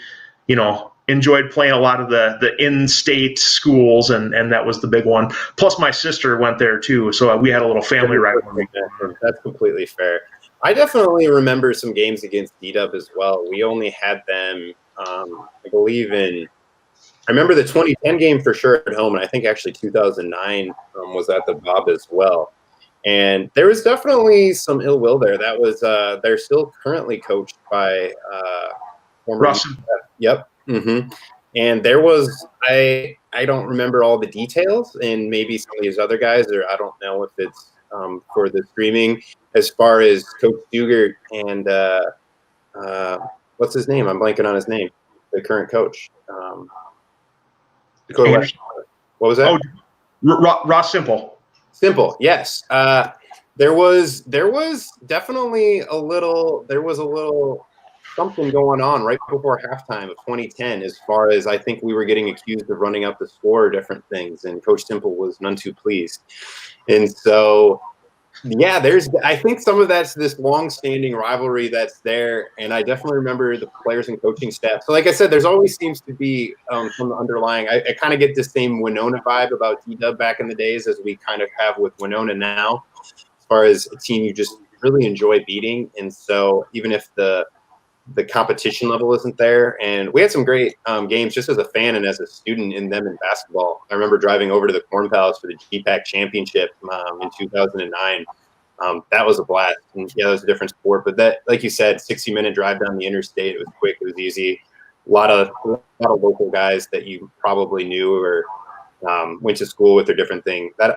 enjoyed playing a lot of the in-state schools, and that was the big one. Plus, my sister went there too, so we had a little family rivalry. That's completely fair. I definitely remember some games against D-Dub as well. We only had them, I believe I remember the 2010 game for sure at home, and I think actually 2009 was at the Bob as well. And there was definitely some ill will there. That was they're still currently coached by former Russell. Yep. Mm-hmm. And there was I don't remember all the details, and maybe some of these other guys, or I don't know if it's for the streaming, as far as Coach Dugert and what's his name? I'm blanking on his name. The current coach. Dakota Wesleyan. What was that? Oh, Ross Simple. Simple, yes. There was definitely a little something going on right before halftime of 2010, as far as I think we were getting accused of running up the score or different things, and Coach Simple was none too pleased. And so, yeah, I think some of that's this long-standing rivalry that's there, and I definitely remember the players and coaching staff. So, like I said, there's always seems to be some underlying. I kind of get the same Winona vibe about D-Dub back in the days as we kind of have with Winona now, as far as a team you just really enjoy beating. And so, even if the competition level isn't there, and we had some great games just as a fan and as a student in basketball. I remember driving over to the Corn Palace for the GPAC championship in 2009. That was a blast. And yeah, that was a different sport, but that, like you said, 60-minute drive down the interstate. It was quick. It was easy. A lot of local guys that you probably knew or went to school with or different things. That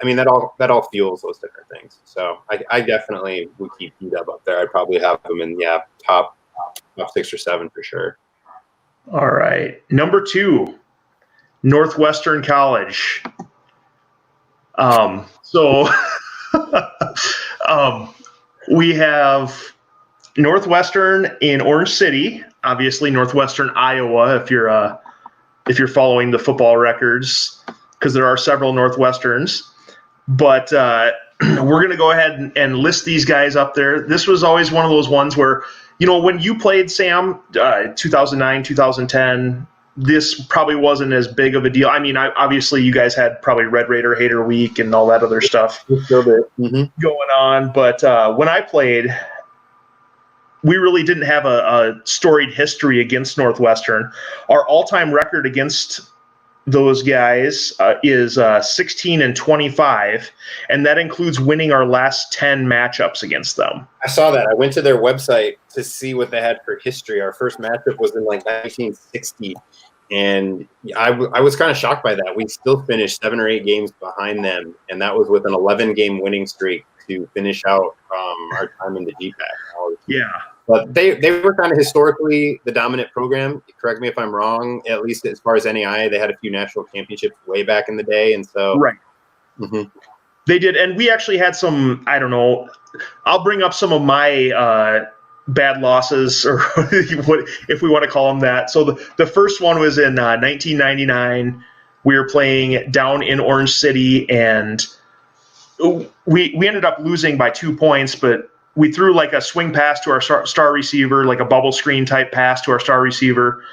all fuels those different things. So I definitely would keep D-Dub up there. I'd probably have them in top 6 or 7 for sure. All right. Number 2, Northwestern College. So we have Northwestern in Orange City, obviously Northwestern, Iowa, if you're following the football records, because there are several Northwesterns. But we're going to go ahead and list these guys up there. This was always one of those ones where, when you played, Sam, 2009, 2010, this probably wasn't as big of a deal. I mean, obviously you guys had probably Red Raider Hater Week and all that other stuff going on. But when I played, we really didn't have a storied history against Northwestern. Our all-time record against those guys is 16-25, and that includes winning our last 10 matchups against them. I saw that. I went to their website to see what they had for history. Our first matchup was in 1960, and I was kind of shocked by that. We still finished 7 or 8 games behind them, and that was with an 11-game winning streak to finish out our time in the GPAC. Yeah. But they were kind of historically the dominant program. Correct me if I'm wrong. At least as far as NAIA, they had a few national championships way back in the day, and so right. They did, and we actually had some. I don't know. I'll bring up some of my bad losses, or if we want to call them that. So the first one was in 1999. We were playing down in Orange City, and we ended up losing by 2 points, but we threw like a swing pass to our star receiver, like a bubble screen type pass to our star receiver,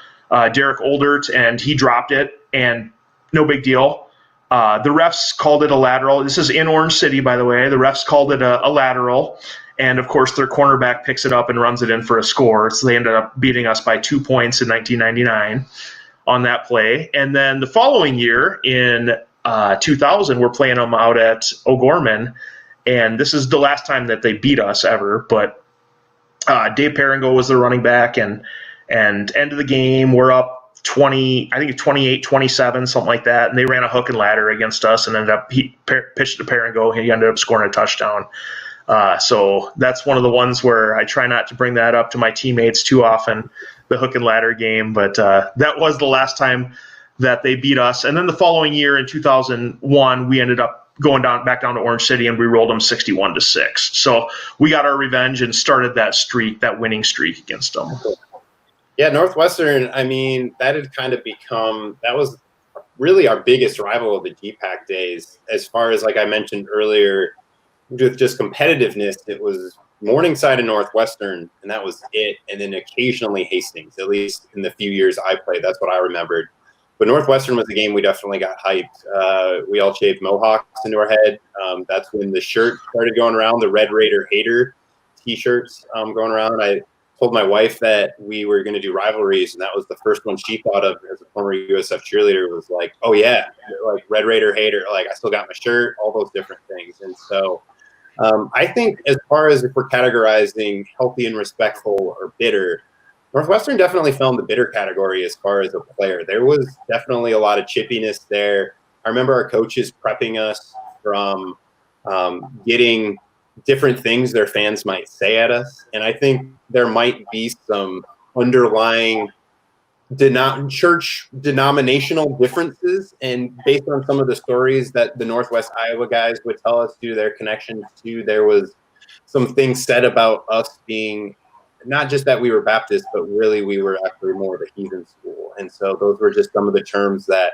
Derek Oldert, and he dropped it, and no big deal. The refs called it a lateral. This is in Orange City, by the way. The refs called it a lateral, and of course their cornerback picks it up and runs it in for a score. So they ended up beating us by 2 points in 1999 on that play. And then the following year in 2000, we're playing them out at O'Gorman, and this is the last time that they beat us ever. But Dave Perengo was the running back, and end of the game, we're up 20, I think it's 28-27, something like that, and they ran a hook and ladder against us, and he pitched to Perengo. He ended up scoring a touchdown. So that's one of the ones where I try not to bring that up to my teammates too often, the hook and ladder game, but that was the last time that they beat us. And then the following year in 2001, we ended up going back down to Orange City, and we rolled them 61-6. So we got our revenge and started that winning streak against them. Yeah, Northwestern, I mean, that had kind of become – that was really our biggest rival of the GPAC days. As far as, like I mentioned earlier, with just competitiveness, it was Morningside and Northwestern, and that was it. And then occasionally Hastings, at least in the few years I played. That's what I remembered. But Northwestern was a game we definitely got hyped. We all shaved mohawks into our head. That's when the shirt started going around, the Red Raider Hater T-shirts going around. I told my wife that we were going to do rivalries, and that was the first one she thought of as a former USF cheerleader, was like, oh, yeah, like Red Raider Hater. Like, I still got my shirt, all those different things. And so I think as far as if we're categorizing healthy and respectful or bitter, Northwestern definitely fell in the bitter category as far as a player. There was definitely a lot of chippiness there. I remember our coaches prepping us from getting different things their fans might say at us. And I think there might be some underlying church denominational differences. And based on some of the stories that the Northwest Iowa guys would tell us due to their connections to, there was some things said about us being not just that we were Baptist, but really we were actually more of a heathen school. And so those were just some of the terms that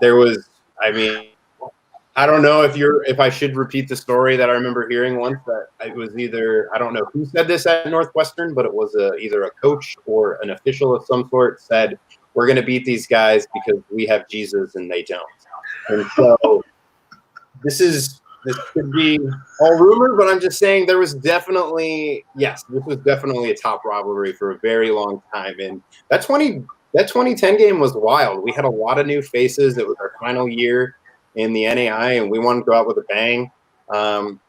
there was. I mean, I don't know if I should repeat the story that I remember hearing once, that it was either, I don't know who said this at Northwestern, but it was either a coach or an official of some sort said, we're going to beat these guys because we have Jesus and they don't. And so this could be all rumor, but I'm just saying there was definitely, this was definitely a top rivalry for a very long time. And that 2010 game was wild. We had a lot of new faces. It was our final year in the NAI, and we wanted to go out with a bang. I'm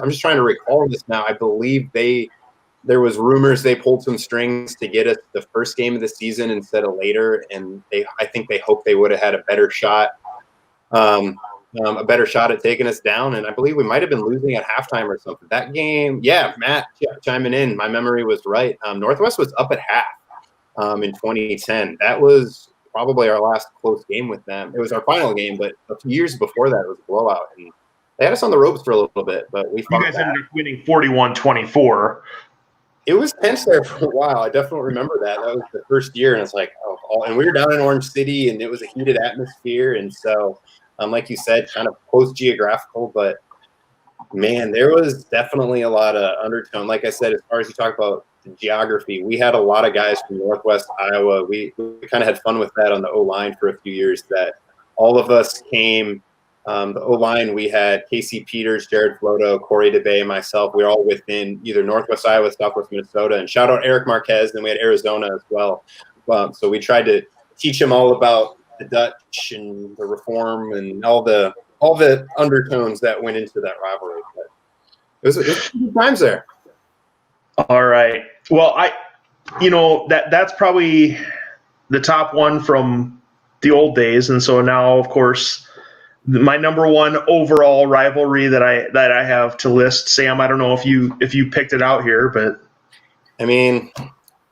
just trying to recall this now. I believe there was rumors they pulled some strings to get us the first game of the season instead of later, and I think they hoped they would have had a better shot at taking us down. And I believe we might have been losing at halftime or something. That game, Matt chiming in, my memory was right. Northwest was up at half in 2010. That was probably our last close game with them. It was our final game, but a few years before that, it was a blowout. And they had us on the ropes for a little bit, but we fought. You guys ended up winning 41-24. It was tense there for a while. I definitely remember that. That was the first year, and it's like, and we were down in Orange City, and it was a heated atmosphere. And so, like you said, kind of post-geographical, but man, there was definitely a lot of undertone. Like I said, as far as you talk about the geography, we had a lot of guys from Northwest Iowa. We kind of had fun with that on the O-line for a few years, that all of us came. The O-line, we had Casey Peters, Jared Floto, Corey DeBay, myself. We were all within either Northwest Iowa, Southwest Minnesota, and shout out Eric Marquez. And we had Arizona as well. So we tried to teach them all about the Dutch and the Reform and all the undertones that went into that rivalry. But it was good times there. All right. Well, that's probably the top one from the old days, and so now, of course, my number one overall rivalry that I have to list. Sam, I don't know if you picked it out here, but I mean,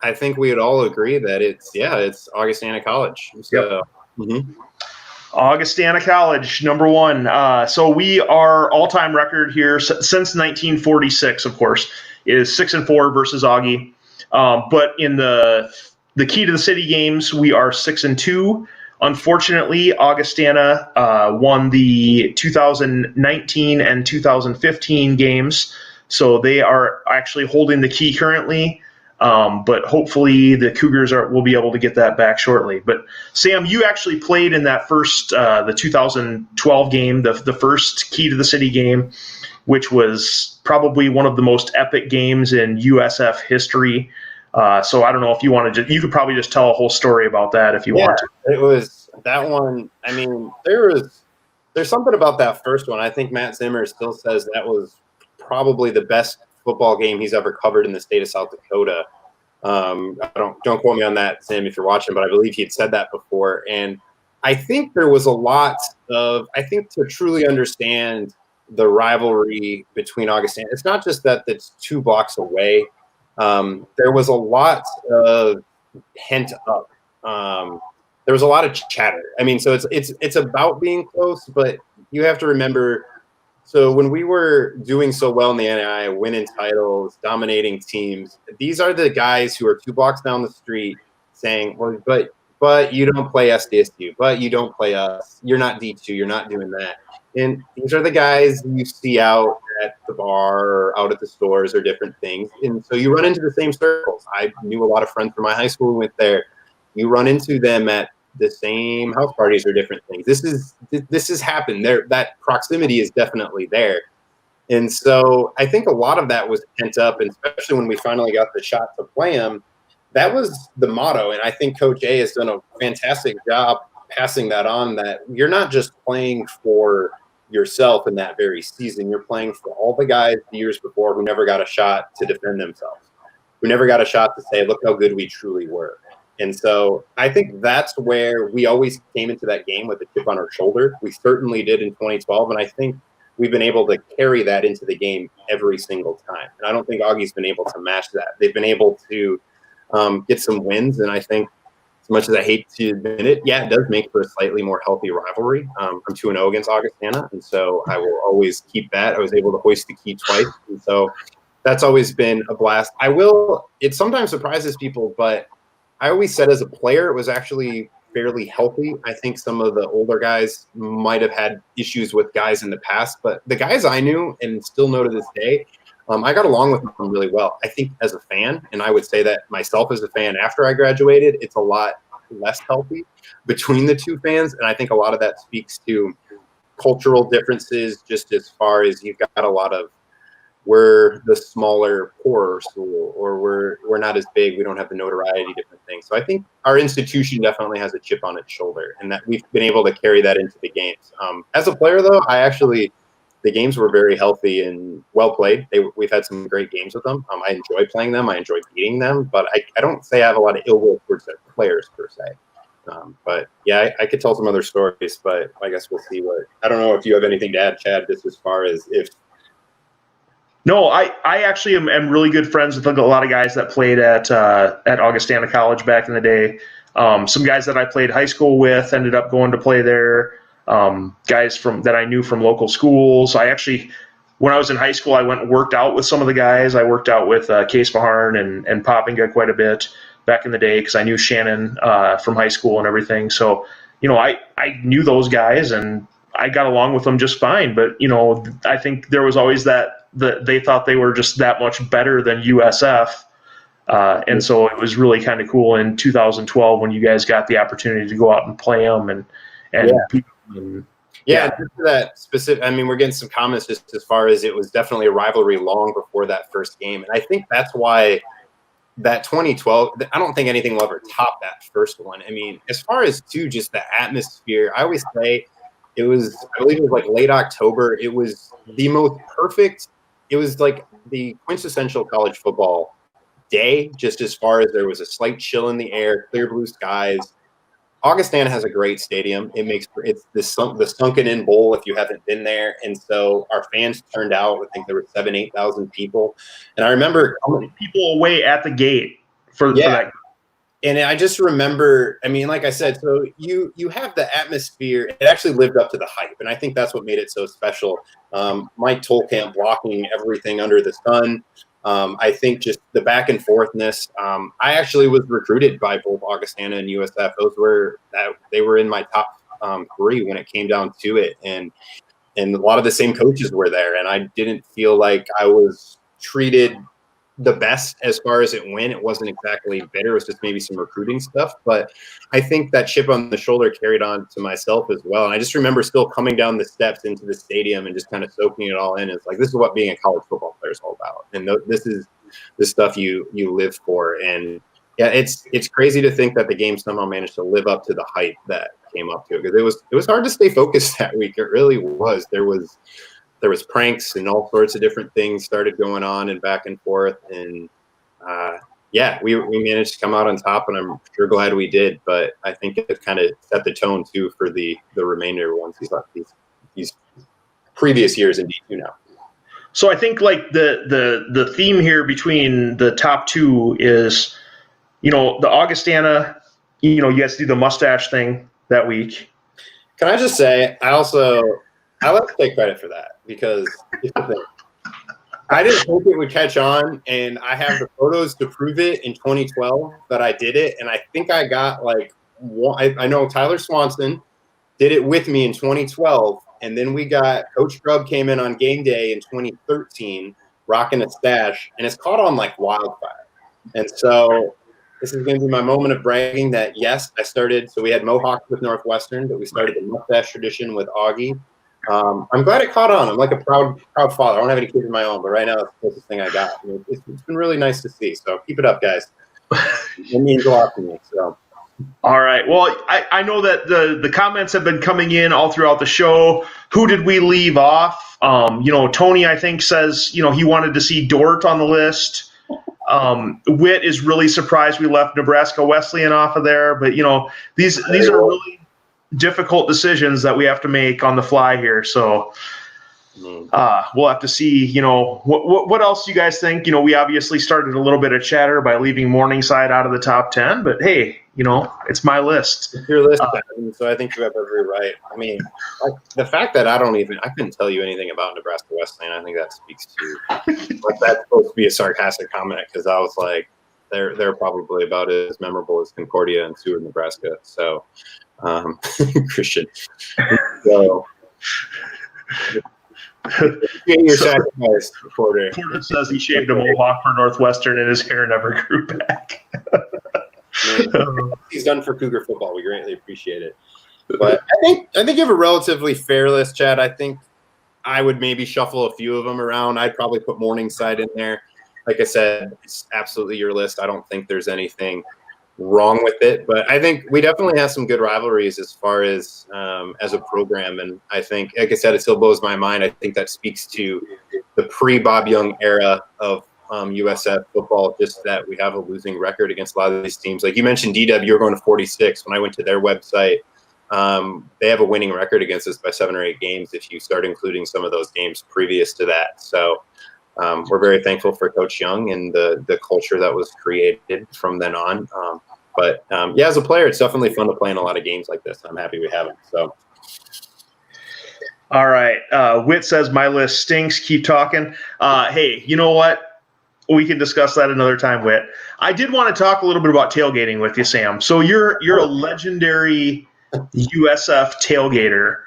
I think we would all agree that it's Augustana College. So, yep. Augustana College, number one. So we are all-time record here since 1946, of course. is 6-4 versus Augie. But in the Key to the City games, we are 6-2. Unfortunately, Augustana won the 2019 and 2015 games, so they are actually holding the key currently. But hopefully the Cougars will be able to get that back shortly. But Sam, you actually played in that first, the 2012 game, the first Key to the City game, which was probably one of the most epic games in USF history. So I don't know if you want to. You could probably just tell a whole story about that if you want to. It was that one. I mean, there's something about that first one. I think Matt Zimmer still says that was probably the best football game he's ever covered in the state of South Dakota. Don't quote me on that, Sam, if you're watching, but I believe he had said that before. And I think there was a lot of, I think to truly understand the rivalry between Augustana, it's not just that it's 2 blocks away. There was a lot of pent up. There was a lot of chatter. I mean, so it's about being close, but you have to remember. So when we were doing so well in the NAIA, winning titles, dominating teams, these are the guys who are 2 blocks down the street saying, "Well, but you don't play SDSU, but you don't play us. You're not D2. You're not doing that." And these are the guys you see out at the bar or out at the stores or different things. And so you run into the same circles. I knew a lot of friends from my high school who went there. You run into them at the same house parties or different things. This has happened. That proximity is definitely there. And so I think a lot of that was pent up, and especially when we finally got the shot to play them, that was the motto. And I think Coach A has done a fantastic job passing that on, that you're not just playing for yourself in that very season. You're playing for all the guys the years before who never got a shot to defend themselves, who never got a shot to say, look how good we truly were. And so I think that's where we always came into that game with a chip on our shoulder. We certainly did in 2012, and I think we've been able to carry that into the game every single time. And I don't think Augie's been able to match that. They've been able to get some wins, and I think, as much as I hate to admit it, yeah, it does make for a slightly more healthy rivalry. I'm 2-0 against Augustana, and so I will always keep that. I was able to hoist the key twice, and so that's always been a blast. It sometimes surprises people, but I always said as a player it was actually fairly healthy. I think some of the older guys might have had issues with guys in the past, but the guys I knew and still know to this day, I got along with them really well. I think as a fan, and I would say that myself as a fan after I graduated, it's a lot less healthy between the two fans. And I think a lot of that speaks to cultural differences, just as far as you've got a lot of, we're the smaller, poorer school, or we're not as big, we don't have the notoriety, different things. So I think our institution definitely has a chip on its shoulder, and that we've been able to carry that into the games. As a player, though, the games were very healthy and well played. We've had some great games with them. I enjoy playing them. I enjoy beating them, but I don't say I have a lot of ill will towards their players per se. But yeah, I could tell some other stories, but I guess we'll see I don't know if you have anything to add, Chad, just as far as if. No, I actually am really good friends with a lot of guys that played at Augustana College back in the day. Some guys that I played high school with ended up going to play there. Guys that I knew from local schools. When I was in high school, I went and worked out with some of the guys. I worked out with Case Maharn and Poppinga quite a bit back in the day because I knew Shannon from high school and everything. So, I knew those guys and I got along with them just fine. But, I think there was always that they thought they were just that much better than USF. And so it was really kind of cool in 2012 when you guys got the opportunity to go out and play them and beat them. Yeah, just to that specific. I mean, we're getting some comments just as far as it was definitely a rivalry long before that first game, and I think that's why that 2012. I don't think anything will ever top that first one. I mean, as far as just the atmosphere, I always say I believe it was like late October. It was the most perfect. It was like the quintessential college football day, just as far as there was a slight chill in the air, clear blue skies. Augustana has a great stadium. It's the sunken in bowl if you haven't been there. And so our fans turned out, I think there were 8,000 people. And I remember people away at the gate for that. And I just remember, I mean, like I said, so you have the atmosphere. It actually lived up to the hype. And I think that's what made it so special. Mike Tolkamp blocking everything under the sun. I think just the back and forthness. I actually was recruited by both Augustana and USF. They were in my top 3 when it came down to it, and a lot of the same coaches were there, and I didn't feel like I was treated the best as far as it went. It wasn't exactly bitter. It was just maybe some recruiting stuff. But I think that chip on the shoulder carried on to myself as well. And I just remember still coming down the steps into the stadium and just kind of soaking it all in. It's like, this is what being a college football player is all about. And this is the stuff you live for. And yeah, it's crazy to think that the game somehow managed to live up to the hype that came up to it. Because it was hard to stay focused that week. It really was. There was pranks and all sorts of different things started going on and back and forth. And we managed to come out on top, and I'm sure glad we did. But I think it kind of set the tone too for the remainder once he's left these previous years in D2 now. So I think like the theme here between the top 2 is, the Augustana, you guys do the mustache thing that week. Can I just say, I like to take credit for that, because I didn't hope it would catch on, and I have the photos to prove it in 2012 that I did it, and I think I got like one. I know Tyler Swanson did it with me in 2012, and then we got Coach Grubb came in on game day in 2013 rocking a stash, and it's caught on like wildfire. And so this is going to be my moment of bragging that, yes, I started. So we had Mohawks with Northwestern, but we started the mustache tradition with Augie. I'm glad it caught on. I'm like a proud father. I don't have any kids of my own, but right now it's the closest thing I got. It's been really nice to see. So keep it up, guys. It means a lot to me. So. All right. Well, I know that the comments have been coming in all throughout the show. Who did we leave off? Tony, I think, says, he wanted to see Dort on the list. Witt is really surprised we left Nebraska Wesleyan off of there. But, these are really difficult decisions that we have to make on the fly here. So we'll have to see, what else do you guys think? We obviously started a little bit of chatter by leaving Morningside out of the top 10, but hey, it's my list. It's your list, so I think you have every right. I mean, the fact that I couldn't tell you anything about Nebraska Wesleyan, I think that speaks to that's supposed to be a sarcastic comment, because I was like, they're probably about as memorable as Concordia and Sioux, Nebraska. So, Christian. So, your sacrifice, Porter. Porter says he shaved a mohawk for Northwestern and his hair never grew back. He's done for Cougar football. We greatly appreciate it. But I think you have a relatively fair list, Chad. I think I would maybe shuffle a few of them around. I'd probably put Morningside in there. Like I said, it's absolutely your list. I don't think there's anything wrong with it, but I think we definitely have some good rivalries as far as a program. And I think, like I said, it still blows my mind. I think that speaks to the pre-Bob Young era of USF football, just that we have a losing record against a lot of these teams. Like you mentioned, DW, you were going to 46. When I went to their website, they have a winning record against us by 7 or 8 games if you start including some of those games previous to that. So we're very thankful for Coach Young and the culture that was created from then on. But as a player, it's definitely fun to play in a lot of games like this. I'm happy we have it. So. All right. Witt says my list stinks. Keep talking. Hey, you know what? We can discuss that another time, Witt. I did want to talk a little bit about tailgating with you, Sam. So you're a legendary USF tailgater.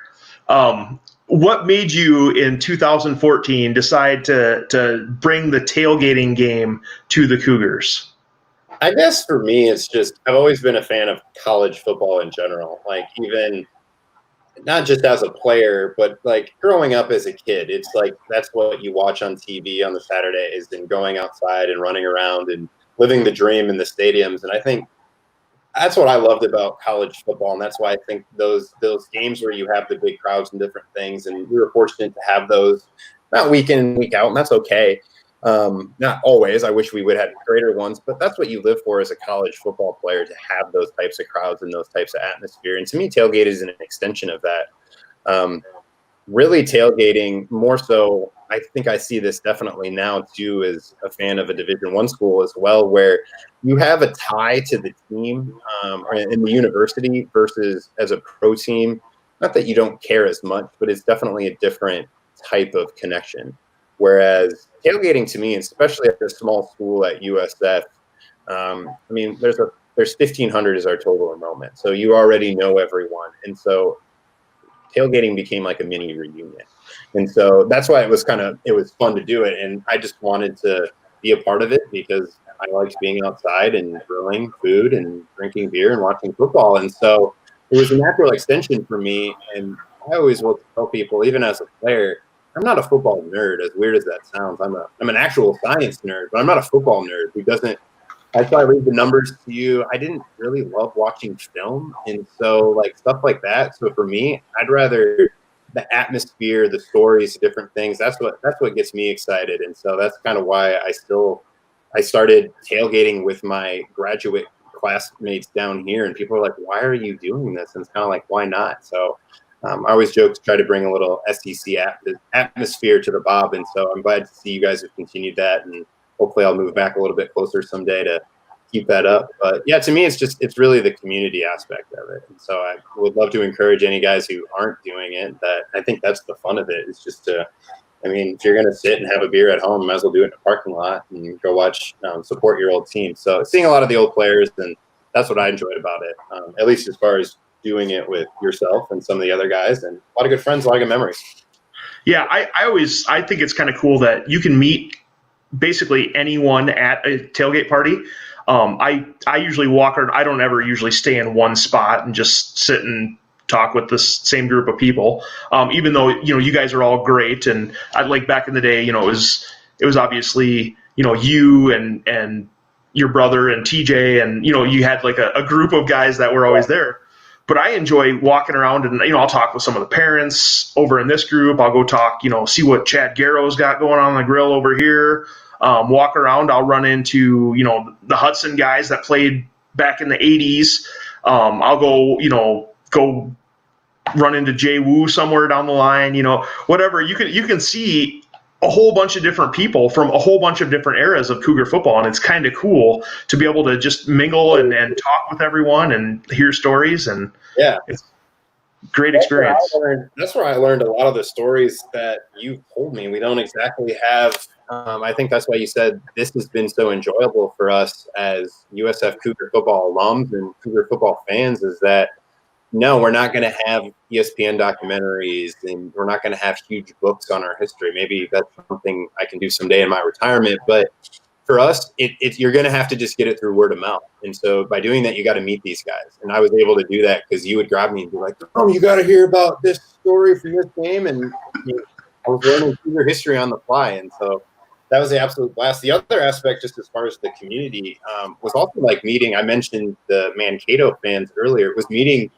What made you in 2014 decide to bring the tailgating game to the Cougars? I guess for me, it's just I've always been a fan of college football in general. Like even not just as a player, but like growing up as a kid, it's like that's what you watch on TV on the Saturdays and going outside and running around and living the dream in the stadiums. And I think that's what I loved about college football, and that's why I think those games where you have the big crowds and different things, and we were fortunate to have those, not week in and week out, and that's okay. Not always. I wish we would have greater ones, but that's what you live for as a college football player, to have those types of crowds and those types of atmosphere. And to me, tailgate is an extension of that. Really tailgating more so, I think I see this definitely now too as a fan of a Division I school as well, where you have a tie to the team in the university versus as a pro team. Not that you don't care as much, but it's definitely a different type of connection. Whereas tailgating to me, especially at a small school at USF, I mean, there's 1,500 is our total enrollment, so you already know everyone, and so tailgating became like a mini reunion. And so that's why it was fun to do it. And I just wanted to be a part of it because I liked being outside and grilling food and drinking beer and watching football. And so it was a natural extension for me. And I always will tell people, even as a player, I'm not a football nerd, as weird as that sounds. I'm an actual science nerd, but I'm not a football nerd who doesn't. That's why I leave the numbers to you. I didn't really love watching film, and so like stuff like that. So for me, I'd rather the atmosphere, the stories, different things. That's what gets me excited, and so that's kind of why I started tailgating with my graduate classmates down here, and people are like, "Why are you doing this?" And it's kind of like, "Why not?" So I always joke to try to bring a little SEC atmosphere to the Bob, and so I'm glad to see you guys have continued that, and hopefully I'll move back a little bit closer someday to keep that up. But yeah, to me, it's really the community aspect of it. And so I would love to encourage any guys who aren't doing it. That I think that's the fun of it. Is just I mean, if you're going to sit and have a beer at home, you might as well do it in a parking lot and go watch, support your old team. So seeing a lot of the old players, and that's what I enjoyed about it, at least as far as doing it with yourself and some of the other guys, and a lot of good friends, a lot of good memories. Yeah, I think it's kind of cool that you can meet basically anyone at a tailgate party. I usually walk around. I don't ever usually stay in one spot and just sit and talk with the same group of people. Even though, you guys are all great. And I like back in the day, it was obviously, you and your brother and TJ, and, you had like a group of guys that were always there. But I enjoy walking around and, I'll talk with some of the parents over in this group. I'll go talk, see what Chad Garrow's got going on the grill over here. Walk around. I'll run into, the Hudson guys that played back in the 80s. I'll go run into Jay Wu somewhere down the line, whatever. You can see a whole bunch of different people from a whole bunch of different eras of Cougar football. And it's kind of cool to be able to just mingle and talk with everyone and hear stories. And yeah, it's a great experience. That's where I learned a lot of the stories that you told me. We don't exactly have. I think that's why you said this has been so enjoyable for us as USF Cougar football alums and Cougar football fans, is that no, we're not going to have ESPN documentaries, and we're not going to have huge books on our history. Maybe that's something I can do someday in my retirement. But for us, you're going to have to just get it through word of mouth. And so by doing that, you got to meet these guys. And I was able to do that because you would grab me and be like, "Oh, you got to hear about this story from this game." And I was learning Cougar history on the fly. And so that was the absolute blast. The other aspect, just as far as the community, was also like meeting. I mentioned the Mankato fans earlier. It was meeting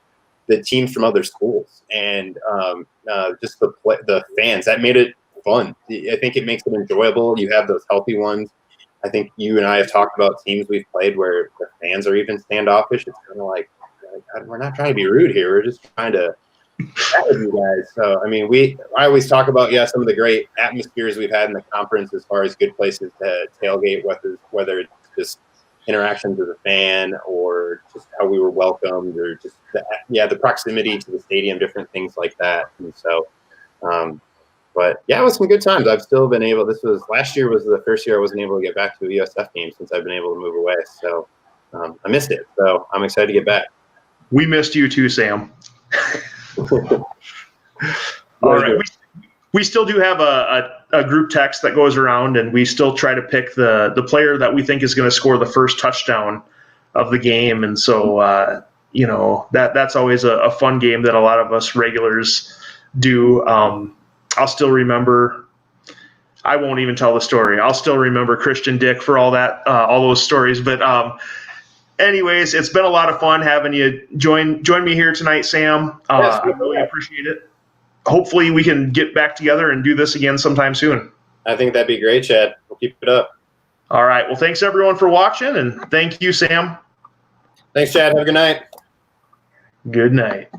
the teams from other schools and just the fans. That made it fun. I think it makes it enjoyable. You have those healthy ones. I think you and I have talked about teams we've played where the fans are even standoffish. It's kind of like we're not trying to be rude here. We're just trying to chat with you guys. So, I mean, I always talk about, some of the great atmospheres we've had in the conference as far as good places to tailgate, whether it's just interactions with a fan or just how we were welcomed or just the proximity to the stadium, different things like that. And so, but yeah, it was some good times. I've still been able, last year was the first year I wasn't able to get back to a USF game since I've been able to move away. So I missed it. So I'm excited to get back. We missed you too, Sam. All right. We still do have a group text that goes around, and we still try to pick the player that we think is going to score the first touchdown of the game. And so, that's always a fun game that a lot of us regulars do. I'll still remember. I won't even tell the story. I'll still remember Christian Dick for all those stories. But anyways, it's been a lot of fun having you join me here tonight, Sam. I really appreciate it. Hopefully we can get back together and do this again sometime soon. I think that'd be great, Chad. We'll keep it up. All right. Well, thanks everyone for watching, and thank you, Sam. Thanks, Chad. Have a good night. Good night.